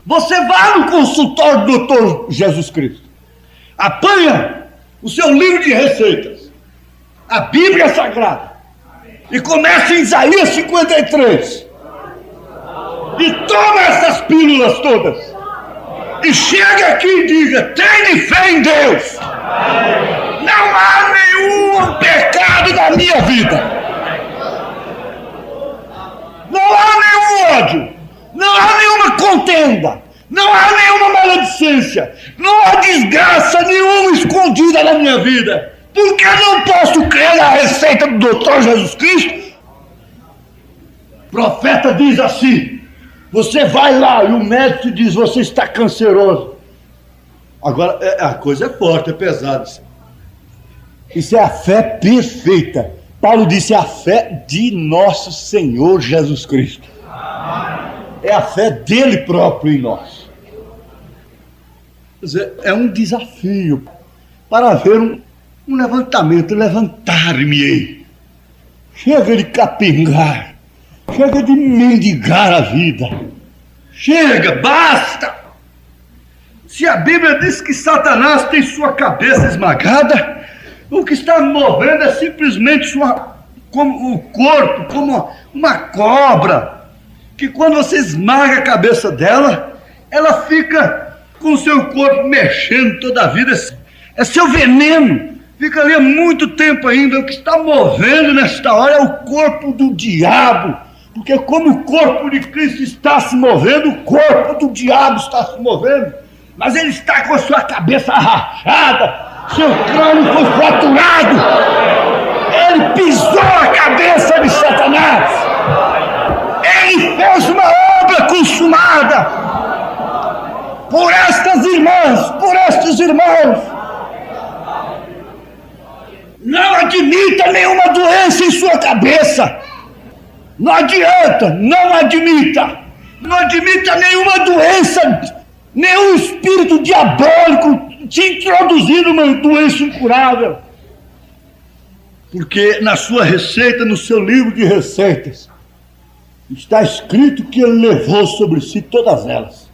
Speaker 1: Você vai no consultório do Doutor Jesus Cristo, apanha o seu livro de receitas, a Bíblia Sagrada, e começa em Isaías 53, e toma essas pílulas todas, e chega aqui e diga: tenha fé em Deus, não há nenhum pecado na minha vida, não há nenhum ódio, não há nenhuma contenda, não há nenhuma maledicência, não há desgraça nenhuma escondida na minha vida, porque eu não posso crer na receita do Doutor Jesus Cristo. O profeta diz assim: você vai lá e o médico diz: você está canceroso. Agora, a coisa é forte, é pesada. Isso é a fé perfeita. Paulo disse: é a fé de nosso Senhor Jesus Cristo. É a fé dele próprio em nós. Quer dizer, é um desafio para haver um levantamento. Levantar-me-ei. Chega de capengar. Chega de mendigar a vida. Chega, basta! Se a Bíblia diz que Satanás tem sua cabeça esmagada, o que está movendo é simplesmente como o corpo, como uma cobra, que quando você esmaga a cabeça dela, ela fica com o seu corpo mexendo toda a vida. É seu veneno, fica ali há muito tempo ainda. O que está movendo nesta hora é o corpo do diabo, porque como o corpo de Cristo está se movendo, o corpo do diabo está se movendo, mas ele está com a sua cabeça rachada, seu crânio foi fraturado, ele pisou a cabeça de Satanás, ele fez uma obra consumada por estas irmãs, por estes irmãos. Não admita nenhuma doença em sua cabeça. Não adianta, não admita. Não admita nenhuma doença, nenhum espírito diabólico te introduzir numa doença incurável. Porque na sua receita, no seu livro de receitas, está escrito que ele levou sobre si todas elas.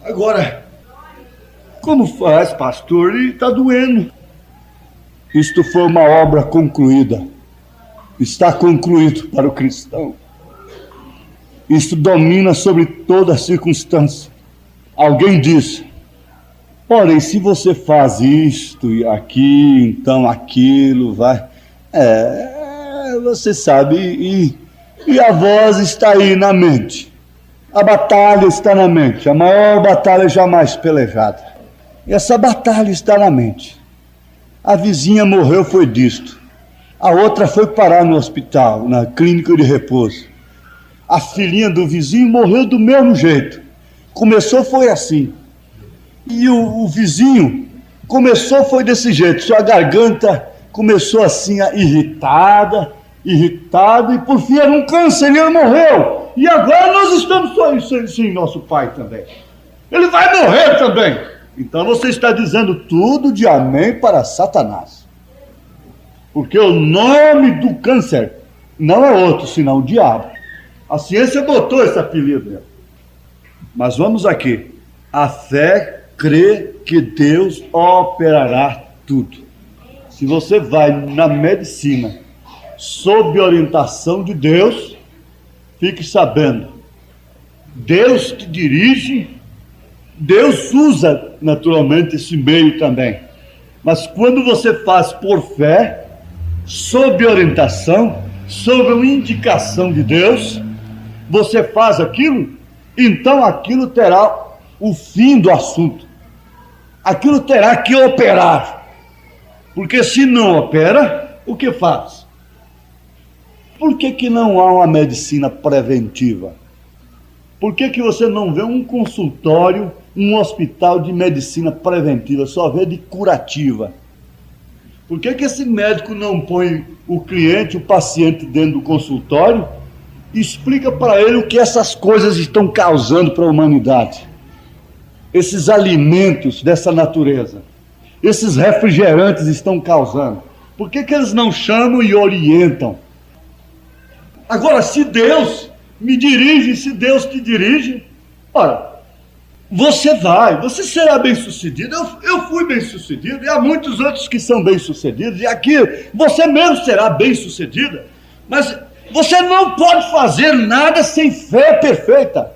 Speaker 1: Agora, como faz, pastor? Ele está doendo. Isto foi uma obra concluída. Está concluído para o cristão. Isto domina sobre toda a circunstância. Alguém disse: porém, se você faz isto e aqui, então aquilo vai... você sabe, e a voz está aí na mente. A batalha está na mente, a maior batalha jamais pelejada. E essa batalha está na mente. A vizinha morreu, foi disto. A outra foi parar no hospital, na clínica de repouso. A filhinha do vizinho morreu do mesmo jeito. Começou, foi assim. E o vizinho começou, foi desse jeito. Sua garganta começou assim, irritada, e por fim era um câncer e ele morreu. E agora nós estamos sem nosso pai também. Ele vai morrer também. Então você está dizendo tudo de amém para Satanás. Porque o nome do câncer não é outro, senão o diabo. A ciência botou esse apelido nele. Mas vamos aqui. A fé crê que Deus operará tudo. Se você vai na medicina sob orientação de Deus, fique sabendo, Deus te dirige, Deus usa naturalmente esse meio também. Mas quando você faz por fé, sob orientação, sob uma indicação de Deus, você faz aquilo, então aquilo terá o fim do assunto. Aquilo terá que operar. Porque se não opera, o que faz? Por que não há uma medicina preventiva? Por que você não vê um consultório, um hospital de medicina preventiva, só vê de curativa? Por que esse médico não põe o cliente, o paciente dentro do consultório e explica para ele o que essas coisas estão causando para a humanidade? Esses alimentos dessa natureza, esses refrigerantes estão causando. Por que eles não chamam e orientam? Agora, se Deus me dirige, se Deus te dirige, ora, você será bem-sucedido. Eu fui bem-sucedido, e há muitos outros que são bem-sucedidos, e aqui você mesmo será bem-sucedida, mas você não pode fazer nada sem fé perfeita.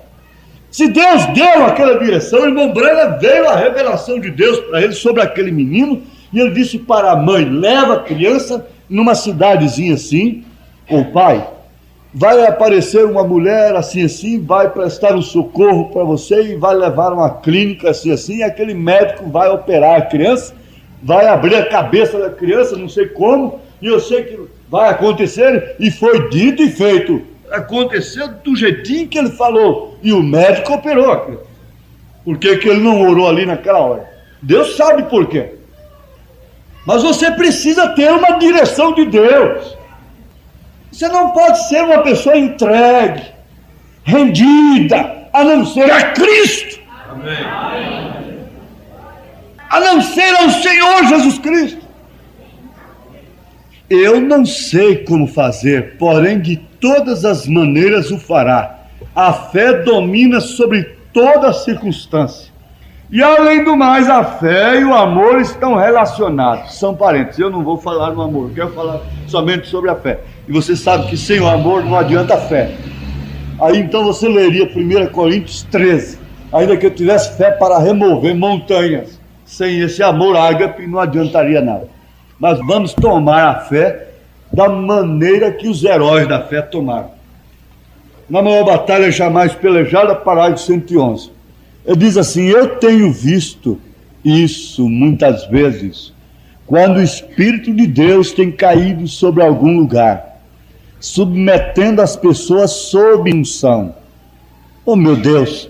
Speaker 1: Se Deus deu aquela direção, o irmão Branham, veio a revelação de Deus para ele sobre aquele menino, e ele disse para a mãe: leva a criança numa cidadezinha assim, ou pai, vai aparecer uma mulher assim assim, vai prestar um socorro para você e vai levar uma clínica assim assim, e aquele médico vai operar a criança, vai abrir a cabeça da criança, não sei como, e eu sei que vai acontecer, e foi dito e feito. Aconteceu do jeitinho que ele falou, e o médico operou a criança. Por que ele não orou ali naquela hora? Deus sabe por quê. Mas você precisa ter uma direção de Deus. Você não pode ser uma pessoa entregue, rendida, a não ser a Cristo. Amém. A não ser ao Senhor Jesus Cristo. Eu não sei como fazer, porém de todas as maneiras o fará. A fé domina sobre toda a circunstância. E além do mais, a fé e o amor estão relacionados. São parentes. Eu não vou falar no amor, eu quero falar somente sobre a fé. E você sabe que sem o amor não adianta a fé. Aí então você leria 1 Coríntios 13. Ainda que eu tivesse fé para remover montanhas, sem esse amor ágape não adiantaria nada. Mas vamos tomar a fé da maneira que os heróis da fé tomaram. Na maior batalha jamais pelejada, parágrafo 111. Ele diz assim: eu tenho visto isso muitas vezes, quando o Espírito de Deus tem caído sobre algum lugar, submetendo as pessoas sob unção. Oh meu Deus,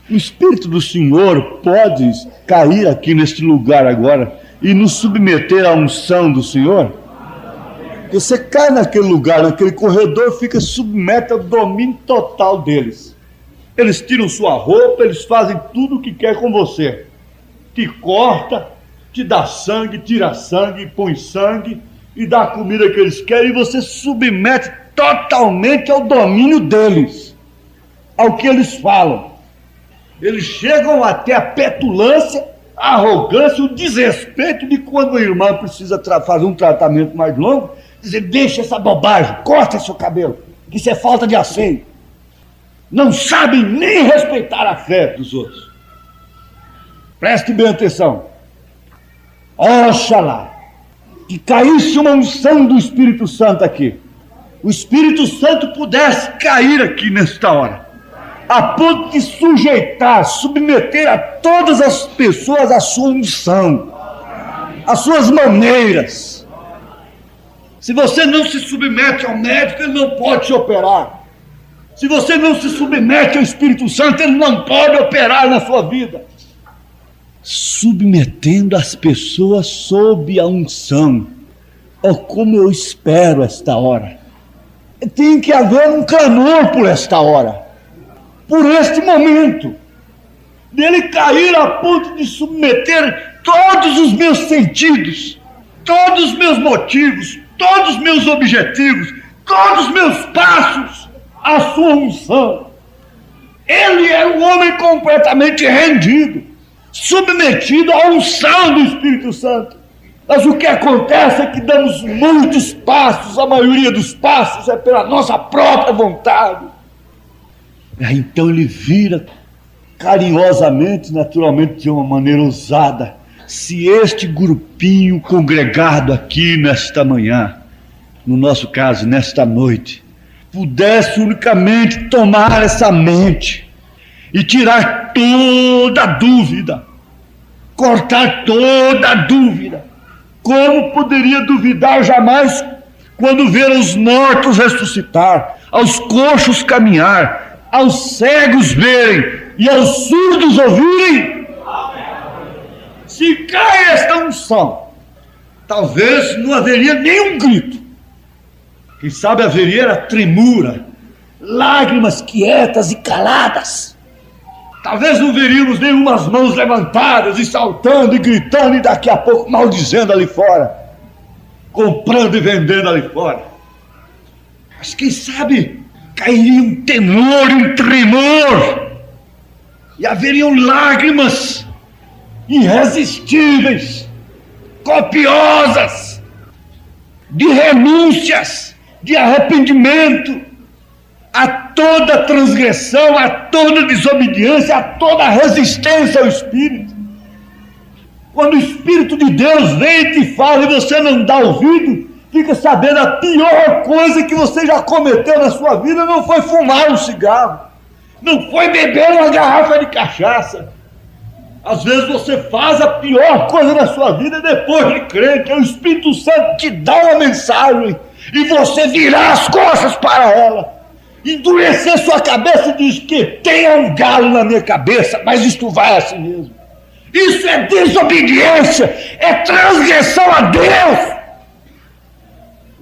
Speaker 1: o Espírito do Senhor pode cair aqui neste lugar agora e nos submeter à unção do Senhor? Você cai naquele lugar, naquele corredor, fica submeto ao domínio total deles. Eles tiram sua roupa, eles fazem tudo o que quer com você. Te corta, te dá sangue, tira sangue, põe sangue e dá a comida que eles querem, e você submete totalmente ao domínio deles, ao que eles falam. Eles chegam até a petulância, a arrogância, o desrespeito de quando a irmã precisa fazer um tratamento mais longo, dizer: deixa essa bobagem, corta seu cabelo, que isso é falta de asseio. Não sabem nem respeitar a fé dos outros. Preste bem atenção. Oxalá que caísse uma unção do Espírito Santo aqui, o Espírito Santo pudesse cair aqui nesta hora, a ponto de sujeitar, submeter a todas as pessoas a sua unção, as suas maneiras. Se você não se submete ao médico, ele não pode te operar. Se você não se submete ao Espírito Santo, ele não pode operar na sua vida. Submetendo as pessoas sob a unção. Oh, como eu espero esta hora. Tem que haver um clamor por esta hora, por este momento, dele cair a ponto de submeter todos os meus sentidos, todos os meus motivos, todos os meus objetivos, todos os meus passos à sua unção. Ele é um homem completamente rendido, submetido à unção do Espírito Santo. Mas o que acontece é que damos muitos passos, a maioria dos passos é pela nossa própria vontade. Aí então ele vira carinhosamente, naturalmente de uma maneira ousada: se este grupinho congregado aqui nesta manhã no nosso caso, nesta noite, pudesse unicamente tomar essa mente e tirar toda a dúvida, cortar toda a dúvida. Como poderia duvidar jamais quando ver os mortos ressuscitar, aos coxos caminhar, aos cegos verem e aos surdos ouvirem? Se cai esta unção, talvez não haveria nenhum grito. Quem sabe haveria a tremura, lágrimas quietas e caladas. Talvez não veríamos nenhumas mãos levantadas e saltando e gritando e daqui a pouco maldizendo ali fora, comprando e vendendo ali fora. Mas quem sabe cairia um temor e um tremor, e haveriam lágrimas irresistíveis, copiosas, de renúncias, de arrependimento a toda transgressão, a toda desobediência, a toda resistência ao Espírito. Quando o Espírito de Deus vem e te fala e você não dá ouvido, fica sabendo a pior coisa que você já cometeu na sua vida não foi fumar um cigarro, não foi beber uma garrafa de cachaça. Às vezes você faz a pior coisa da sua vida depois de crer, que é o Espírito Santo te dá uma mensagem e você virar as costas para ela, endurecer sua cabeça e diz que tem um galo na minha cabeça, mas isto vai assim mesmo. Isso é desobediência, é transgressão a Deus.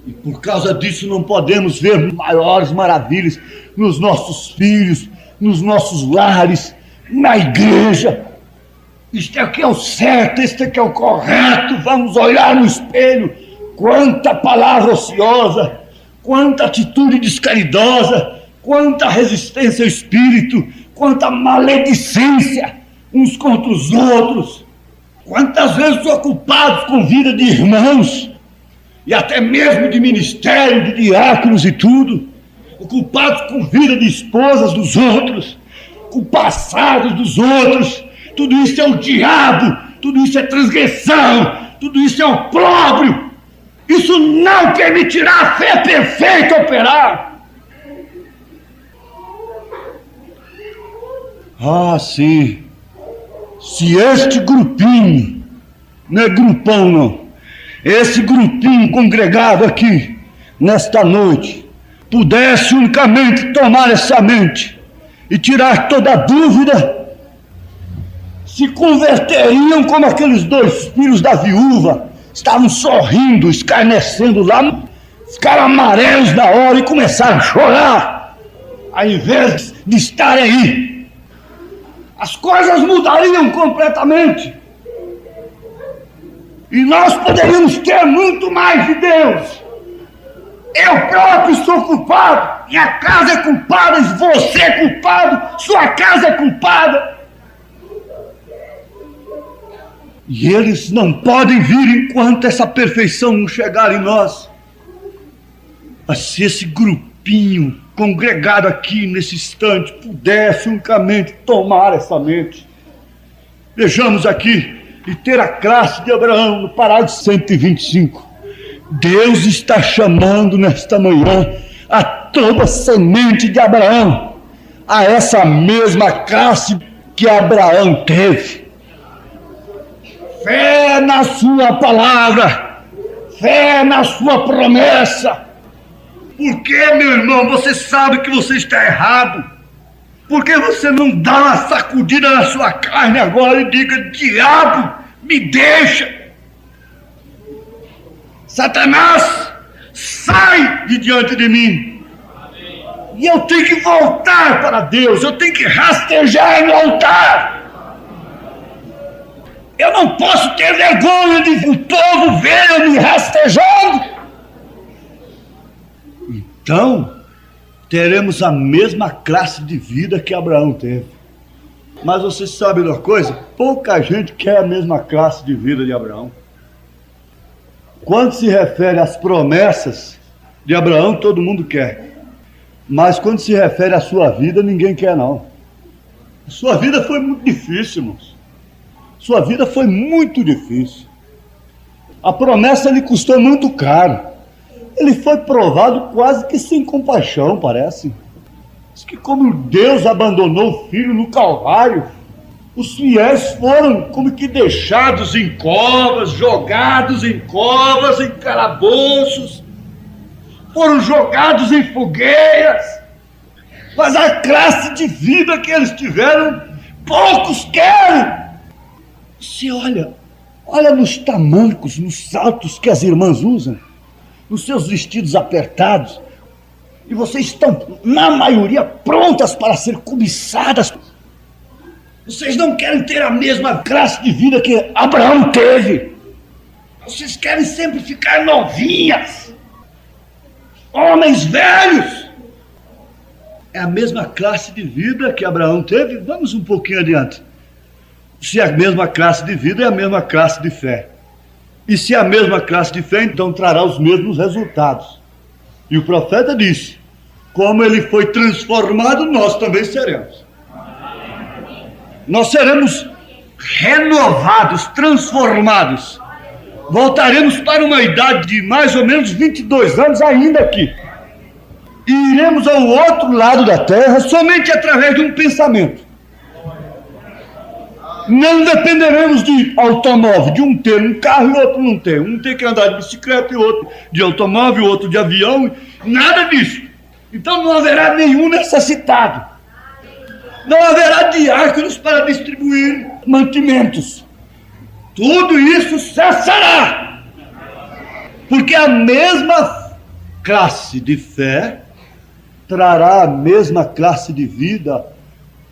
Speaker 1: E por causa disso não podemos ver maiores maravilhas nos nossos filhos, nos nossos lares, na igreja. Isto é o que é o certo, isto é o que é o correto. Vamos olhar no espelho. Quanta palavra ociosa, quanta atitude descaridosa, quanta resistência ao Espírito, quanta maledicência uns contra os outros. Quantas vezes ocupados com vida de irmãos, e até mesmo de ministério, de diáconos e tudo, ocupados com vida de esposas dos outros, com passados dos outros. Tudo isso é o diabo, tudo isso é transgressão, tudo isso é opróbrio. Isso não permitirá a fé perfeita operar. Ah, sim. Se este grupinho, não é grupão não, esse grupinho congregado aqui, nesta noite, pudesse unicamente tomar essa mente e tirar toda a dúvida, se converteriam como aqueles dois filhos da viúva, estavam sorrindo, escarnecendo lá, ficaram amarelos na hora e começaram a chorar, ao invés de estarem aí. As coisas mudariam completamente. E nós poderíamos ter muito mais de Deus. Eu próprio sou culpado, minha casa é culpada, você é culpado, sua casa é culpada. E eles não podem vir enquanto essa perfeição não chegar em nós. Mas se esse grupinho congregado aqui nesse instante pudesse unicamente tomar essa mente. Vejamos aqui e ter a classe de Abraão no parágrafo 125. Deus está chamando nesta manhã a toda semente de Abraão, a essa mesma classe que Abraão teve. Fé na sua palavra, fé na sua promessa. Por que, meu irmão, você sabe que você está errado? Por que você não dá uma sacudida na sua carne agora e diga: diabo, me deixa? Satanás, sai de diante de mim. E eu tenho que voltar para Deus, eu tenho que rastejar no altar. Eu não posso ter vergonha de o povo ver eu me rastejando. Então, teremos a mesma classe de vida que Abraão teve. Mas você sabe de uma coisa? Pouca gente quer a mesma classe de vida de Abraão. Quando se refere às promessas de Abraão, todo mundo quer. Mas quando se refere à sua vida, ninguém quer não. A sua vida foi muito difícil, irmãos. Sua vida foi muito difícil. A promessa lhe custou muito caro.
Speaker 3: ele foi provado quase que sem compaixão, parece. Diz que como Deus abandonou o Filho no Calvário, os fiéis foram como que deixados em covas, jogados em covas, em calabouços, foram jogados em fogueiras, mas a classe de vida que eles tiveram, poucos querem. Você olha nos tamancos, nos saltos que as irmãs usam, nos seus vestidos apertados, e vocês estão, na maioria, prontas para ser cobiçadas. Vocês não querem ter a mesma classe de vida que Abraão teve. Vocês querem sempre ficar novinhas, homens velhos. É a mesma classe de vida que Abraão teve? Vamos um pouquinho adiante. Se é a mesma classe de vida, é a mesma classe de fé. E se é a mesma classe de fé, então trará os mesmos resultados. E o profeta disse: como ele foi transformado, nós também seremos. Nós seremos renovados, transformados. Voltaremos para uma idade de mais ou menos 22 anos ainda aqui. E iremos ao outro lado da terra somente através de um pensamento. Não dependeremos de automóvel, de um ter um carro e outro não ter. Um tem que andar de bicicleta e outro de automóvel, outro de avião. Nada disso. Então não haverá nenhum necessitado. Não haverá diáconos para distribuir mantimentos. Tudo isso cessará. Porque a mesma classe de fé trará a mesma classe de vida.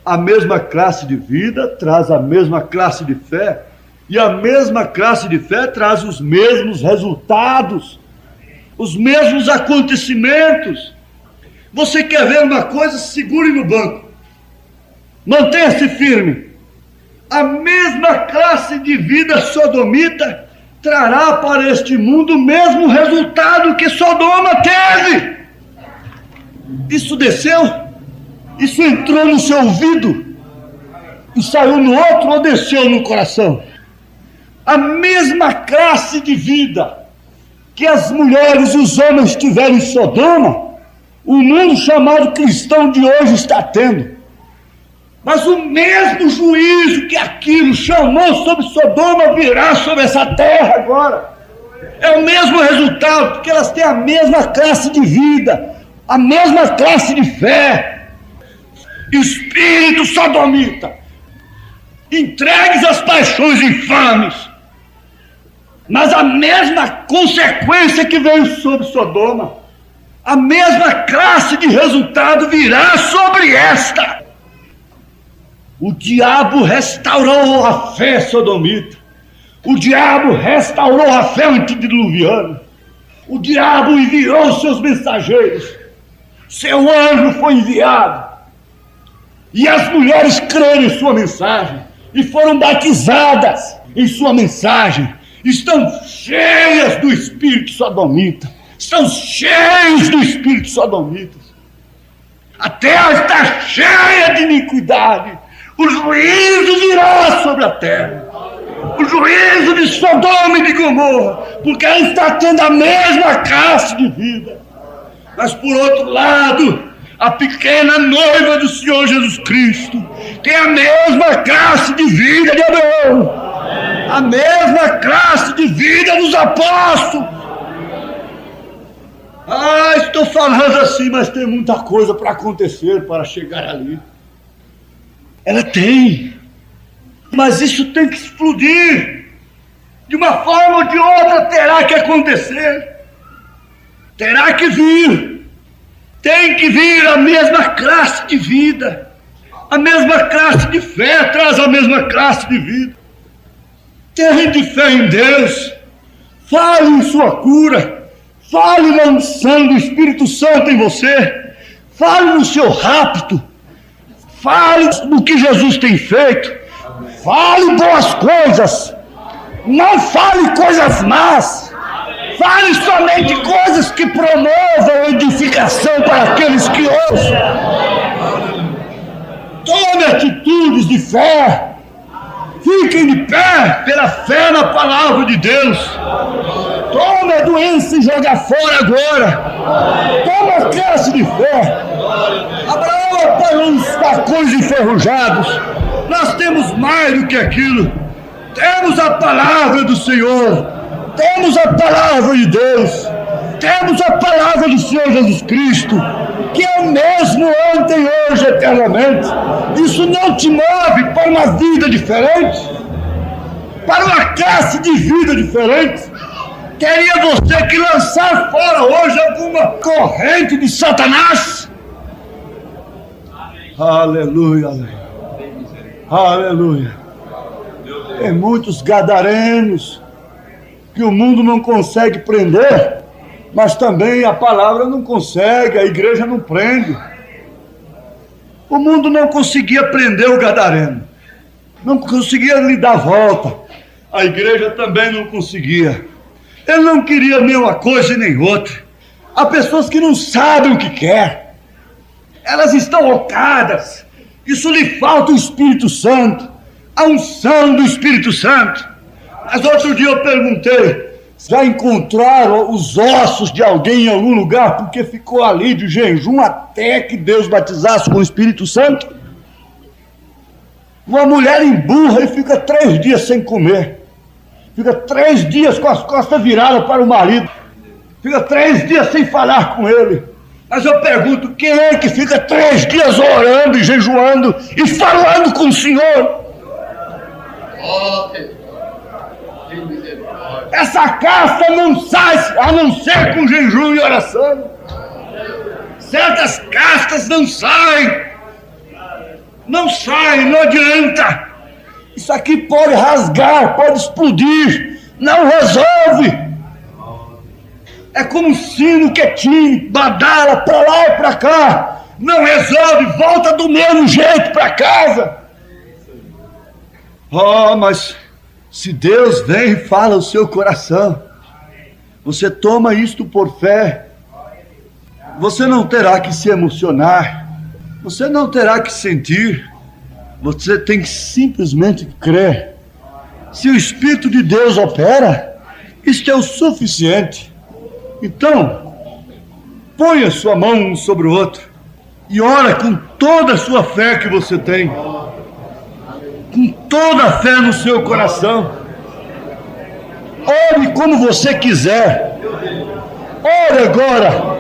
Speaker 3: A mesma classe de vida traz a mesma classe de fé. E a mesma classe de fé traz os mesmos resultados, os mesmos acontecimentos. Você quer ver uma coisa? Segure no banco. Mantenha-se firme. A mesma classe de vida sodomita trará para este mundo o mesmo resultado que Sodoma teve. Isso desceu? Isso entrou no seu ouvido e saiu no outro ou desceu no coração? A mesma classe de vida que as mulheres e os homens tiveram em Sodoma, o mundo chamado cristão de hoje está tendo. Mas o mesmo juízo que aquilo chamou sobre Sodoma virá sobre essa terra agora. É o mesmo resultado, porque elas têm a mesma classe de vida, a mesma classe de fé. Espírito sodomita, entregues às paixões infames. Mas a mesma consequência que veio sobre Sodoma, a mesma classe de resultado virá sobre esta. O diabo restaurou a fé sodomita. O diabo restaurou a fé antediluviana. O diabo enviou seus mensageiros. Seu anjo foi enviado. E as mulheres creram em sua mensagem e foram batizadas em sua mensagem. Estão cheias do espírito sodomita. Estão cheios do espírito sodomita. A terra está cheia de iniquidade. O juízo virá sobre a terra. O juízo de Sodoma e de Gomorra, porque ela está tendo a mesma classe de vida. Mas por outro lado, a pequena noiva do Senhor Jesus Cristo tem a mesma classe de vida de Abraão, a mesma classe de vida dos apóstolos. Estou falando assim, mas tem muita coisa para acontecer para chegar ali. Ela tem, mas isso tem que explodir. De uma forma ou de outra terá que acontecer. Terá que vir. Tem que vir a mesma classe de vida. A mesma classe de fé traz a mesma classe de vida. Tenha de fé em Deus. Fale em sua cura. Fale na unção do Espírito Santo em você. Fale no seu rapto. Fale no que Jesus tem feito. Fale boas coisas. Não fale coisas más. Fale somente coisas que promovam edificação para aqueles que ouçam. Tome atitudes de fé. Fiquem de pé pela fé na palavra de Deus. Tome a doença e joga fora agora. Toma a classe de fé. Abraão apagou os facões enferrujados. Nós temos mais do que aquilo. Temos a palavra do Senhor. Temos a palavra de Deus. Temos a palavra do Senhor Jesus Cristo, que é o mesmo ontem, hoje, eternamente. Isso não te move para uma vida diferente? Para uma classe de vida diferente? Teria você que lançar fora hoje alguma corrente de Satanás? Aleluia, aleluia. Tem muitos gadarenos que o mundo não consegue prender, mas também a palavra não consegue, a igreja não prende. O mundo não conseguia prender o gadareno, não conseguia lhe dar volta, a igreja também não conseguia. Ele não queria nem uma coisa e nem outra. Há pessoas que não sabem o que quer, elas estão loucadas. Isso lhe falta o Espírito Santo, a unção do Espírito Santo. Mas outro dia eu perguntei: já encontraram os ossos de alguém em algum lugar porque ficou ali de jejum até que Deus batizasse com o Espírito Santo? Uma mulher emburra e fica 3 dias sem comer, fica 3 dias com as costas viradas para o marido, fica 3 dias sem falar com ele. Mas eu pergunto: quem é que fica 3 dias orando e jejuando e falando com o Senhor? Essa casta não sai a não ser com jejum e oração. Certas castas não saem. Não saem, não adianta. Isso aqui pode rasgar, pode explodir. Não resolve. É como um sino quietinho, badala para lá e para cá. Não resolve, volta do mesmo jeito para casa. Oh, mas se Deus vem e fala o seu coração, você toma isto por fé, você não terá que se emocionar, você não terá que sentir, você tem que simplesmente crer. Se o Espírito de Deus opera, isto é o suficiente. Então, ponha sua mão um sobre o outro e ora com toda a sua fé que você tem, com toda a fé no seu coração. Ore como você quiser. Ore agora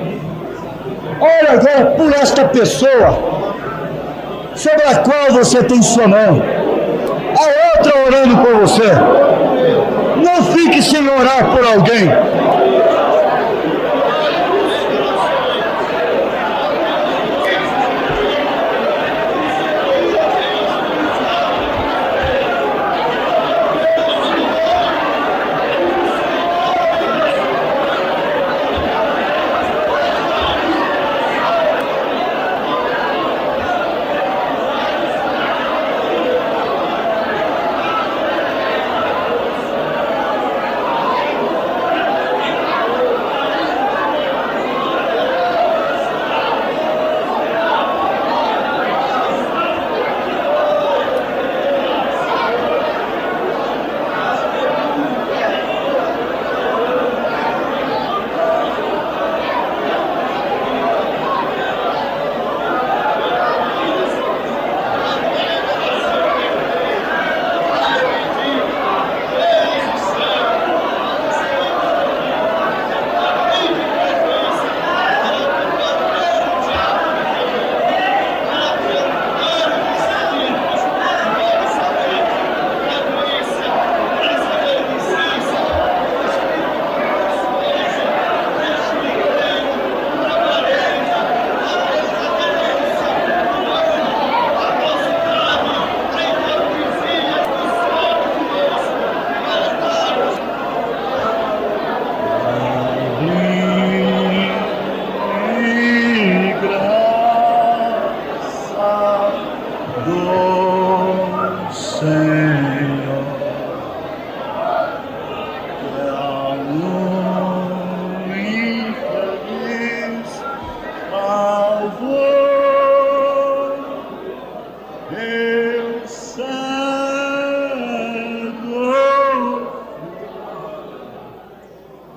Speaker 3: por esta pessoa sobre a qual você tem sua mão, a outra orando por você. Não fique sem orar por alguém.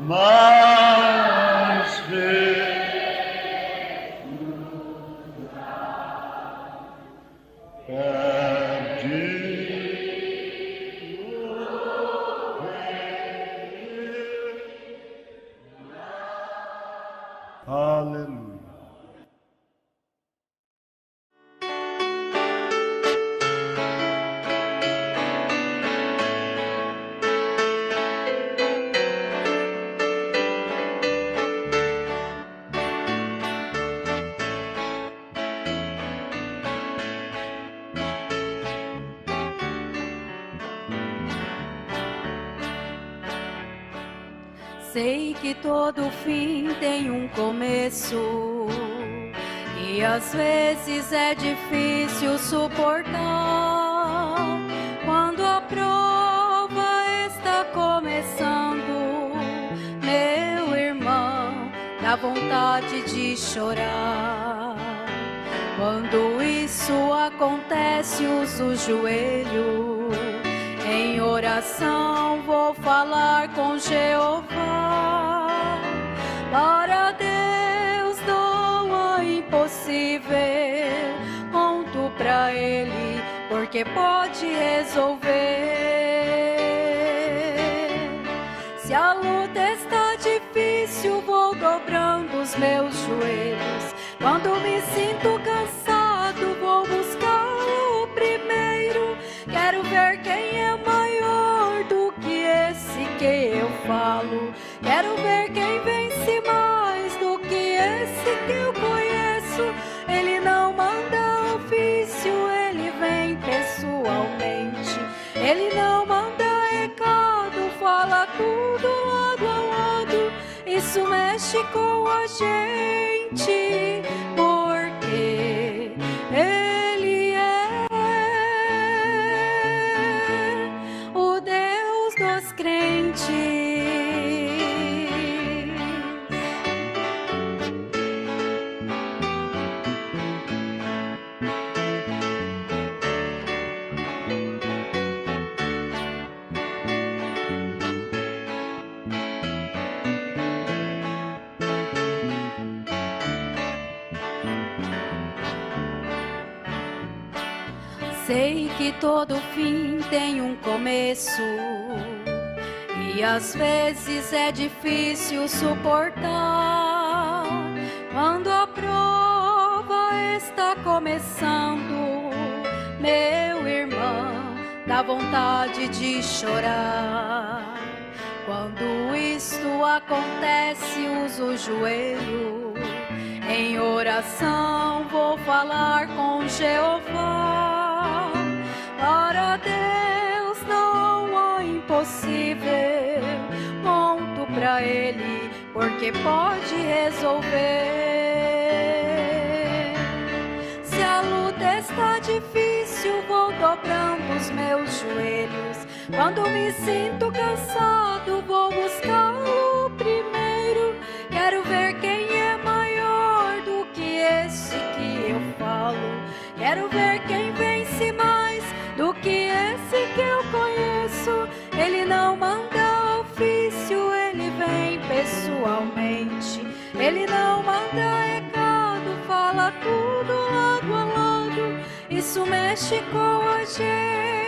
Speaker 3: Mas Aleluia.
Speaker 2: Sei que todo fim tem um começo e às vezes é difícil suportar quando a prova está começando. Meu irmão, dá vontade de chorar. Quando isso acontece, uso o joelho. Em oração vou falar com Jeová. Para Deus não é impossível. Conto pra Ele, porque pode resolver. Se a luta está difícil, vou dobrando os meus joelhos. Quando me sinto cansado, vou buscá-lo primeiro. Quero ver quem é maior do que esse que eu falo. Quero ver quem vence mais do que esse que eu conheço. Ele não manda ofício, ele vem pessoalmente. Ele não manda recado, fala tudo lado a lado. Isso mexe com a gente, porque Ele é o Deus dos crentes. Sei que todo fim tem um começo e às vezes é difícil suportar quando a prova está começando. Meu irmão, dá vontade de chorar. Quando isto acontece, uso o joelho. Em oração vou falar com Jeová. Para Deus não há impossível. Conto pra Ele, porque pode resolver. Se a luta está difícil, vou dobrando os meus joelhos. Quando me sinto cansado, vou buscá-lo primeiro. Quero ver quem é maior do que esse que eu falo. Quero ver quem vence mais do que esse que eu conheço. Ele não manda ofício, ele vem pessoalmente. Ele não manda recado, fala tudo lado a lado. Isso mexe com a gente.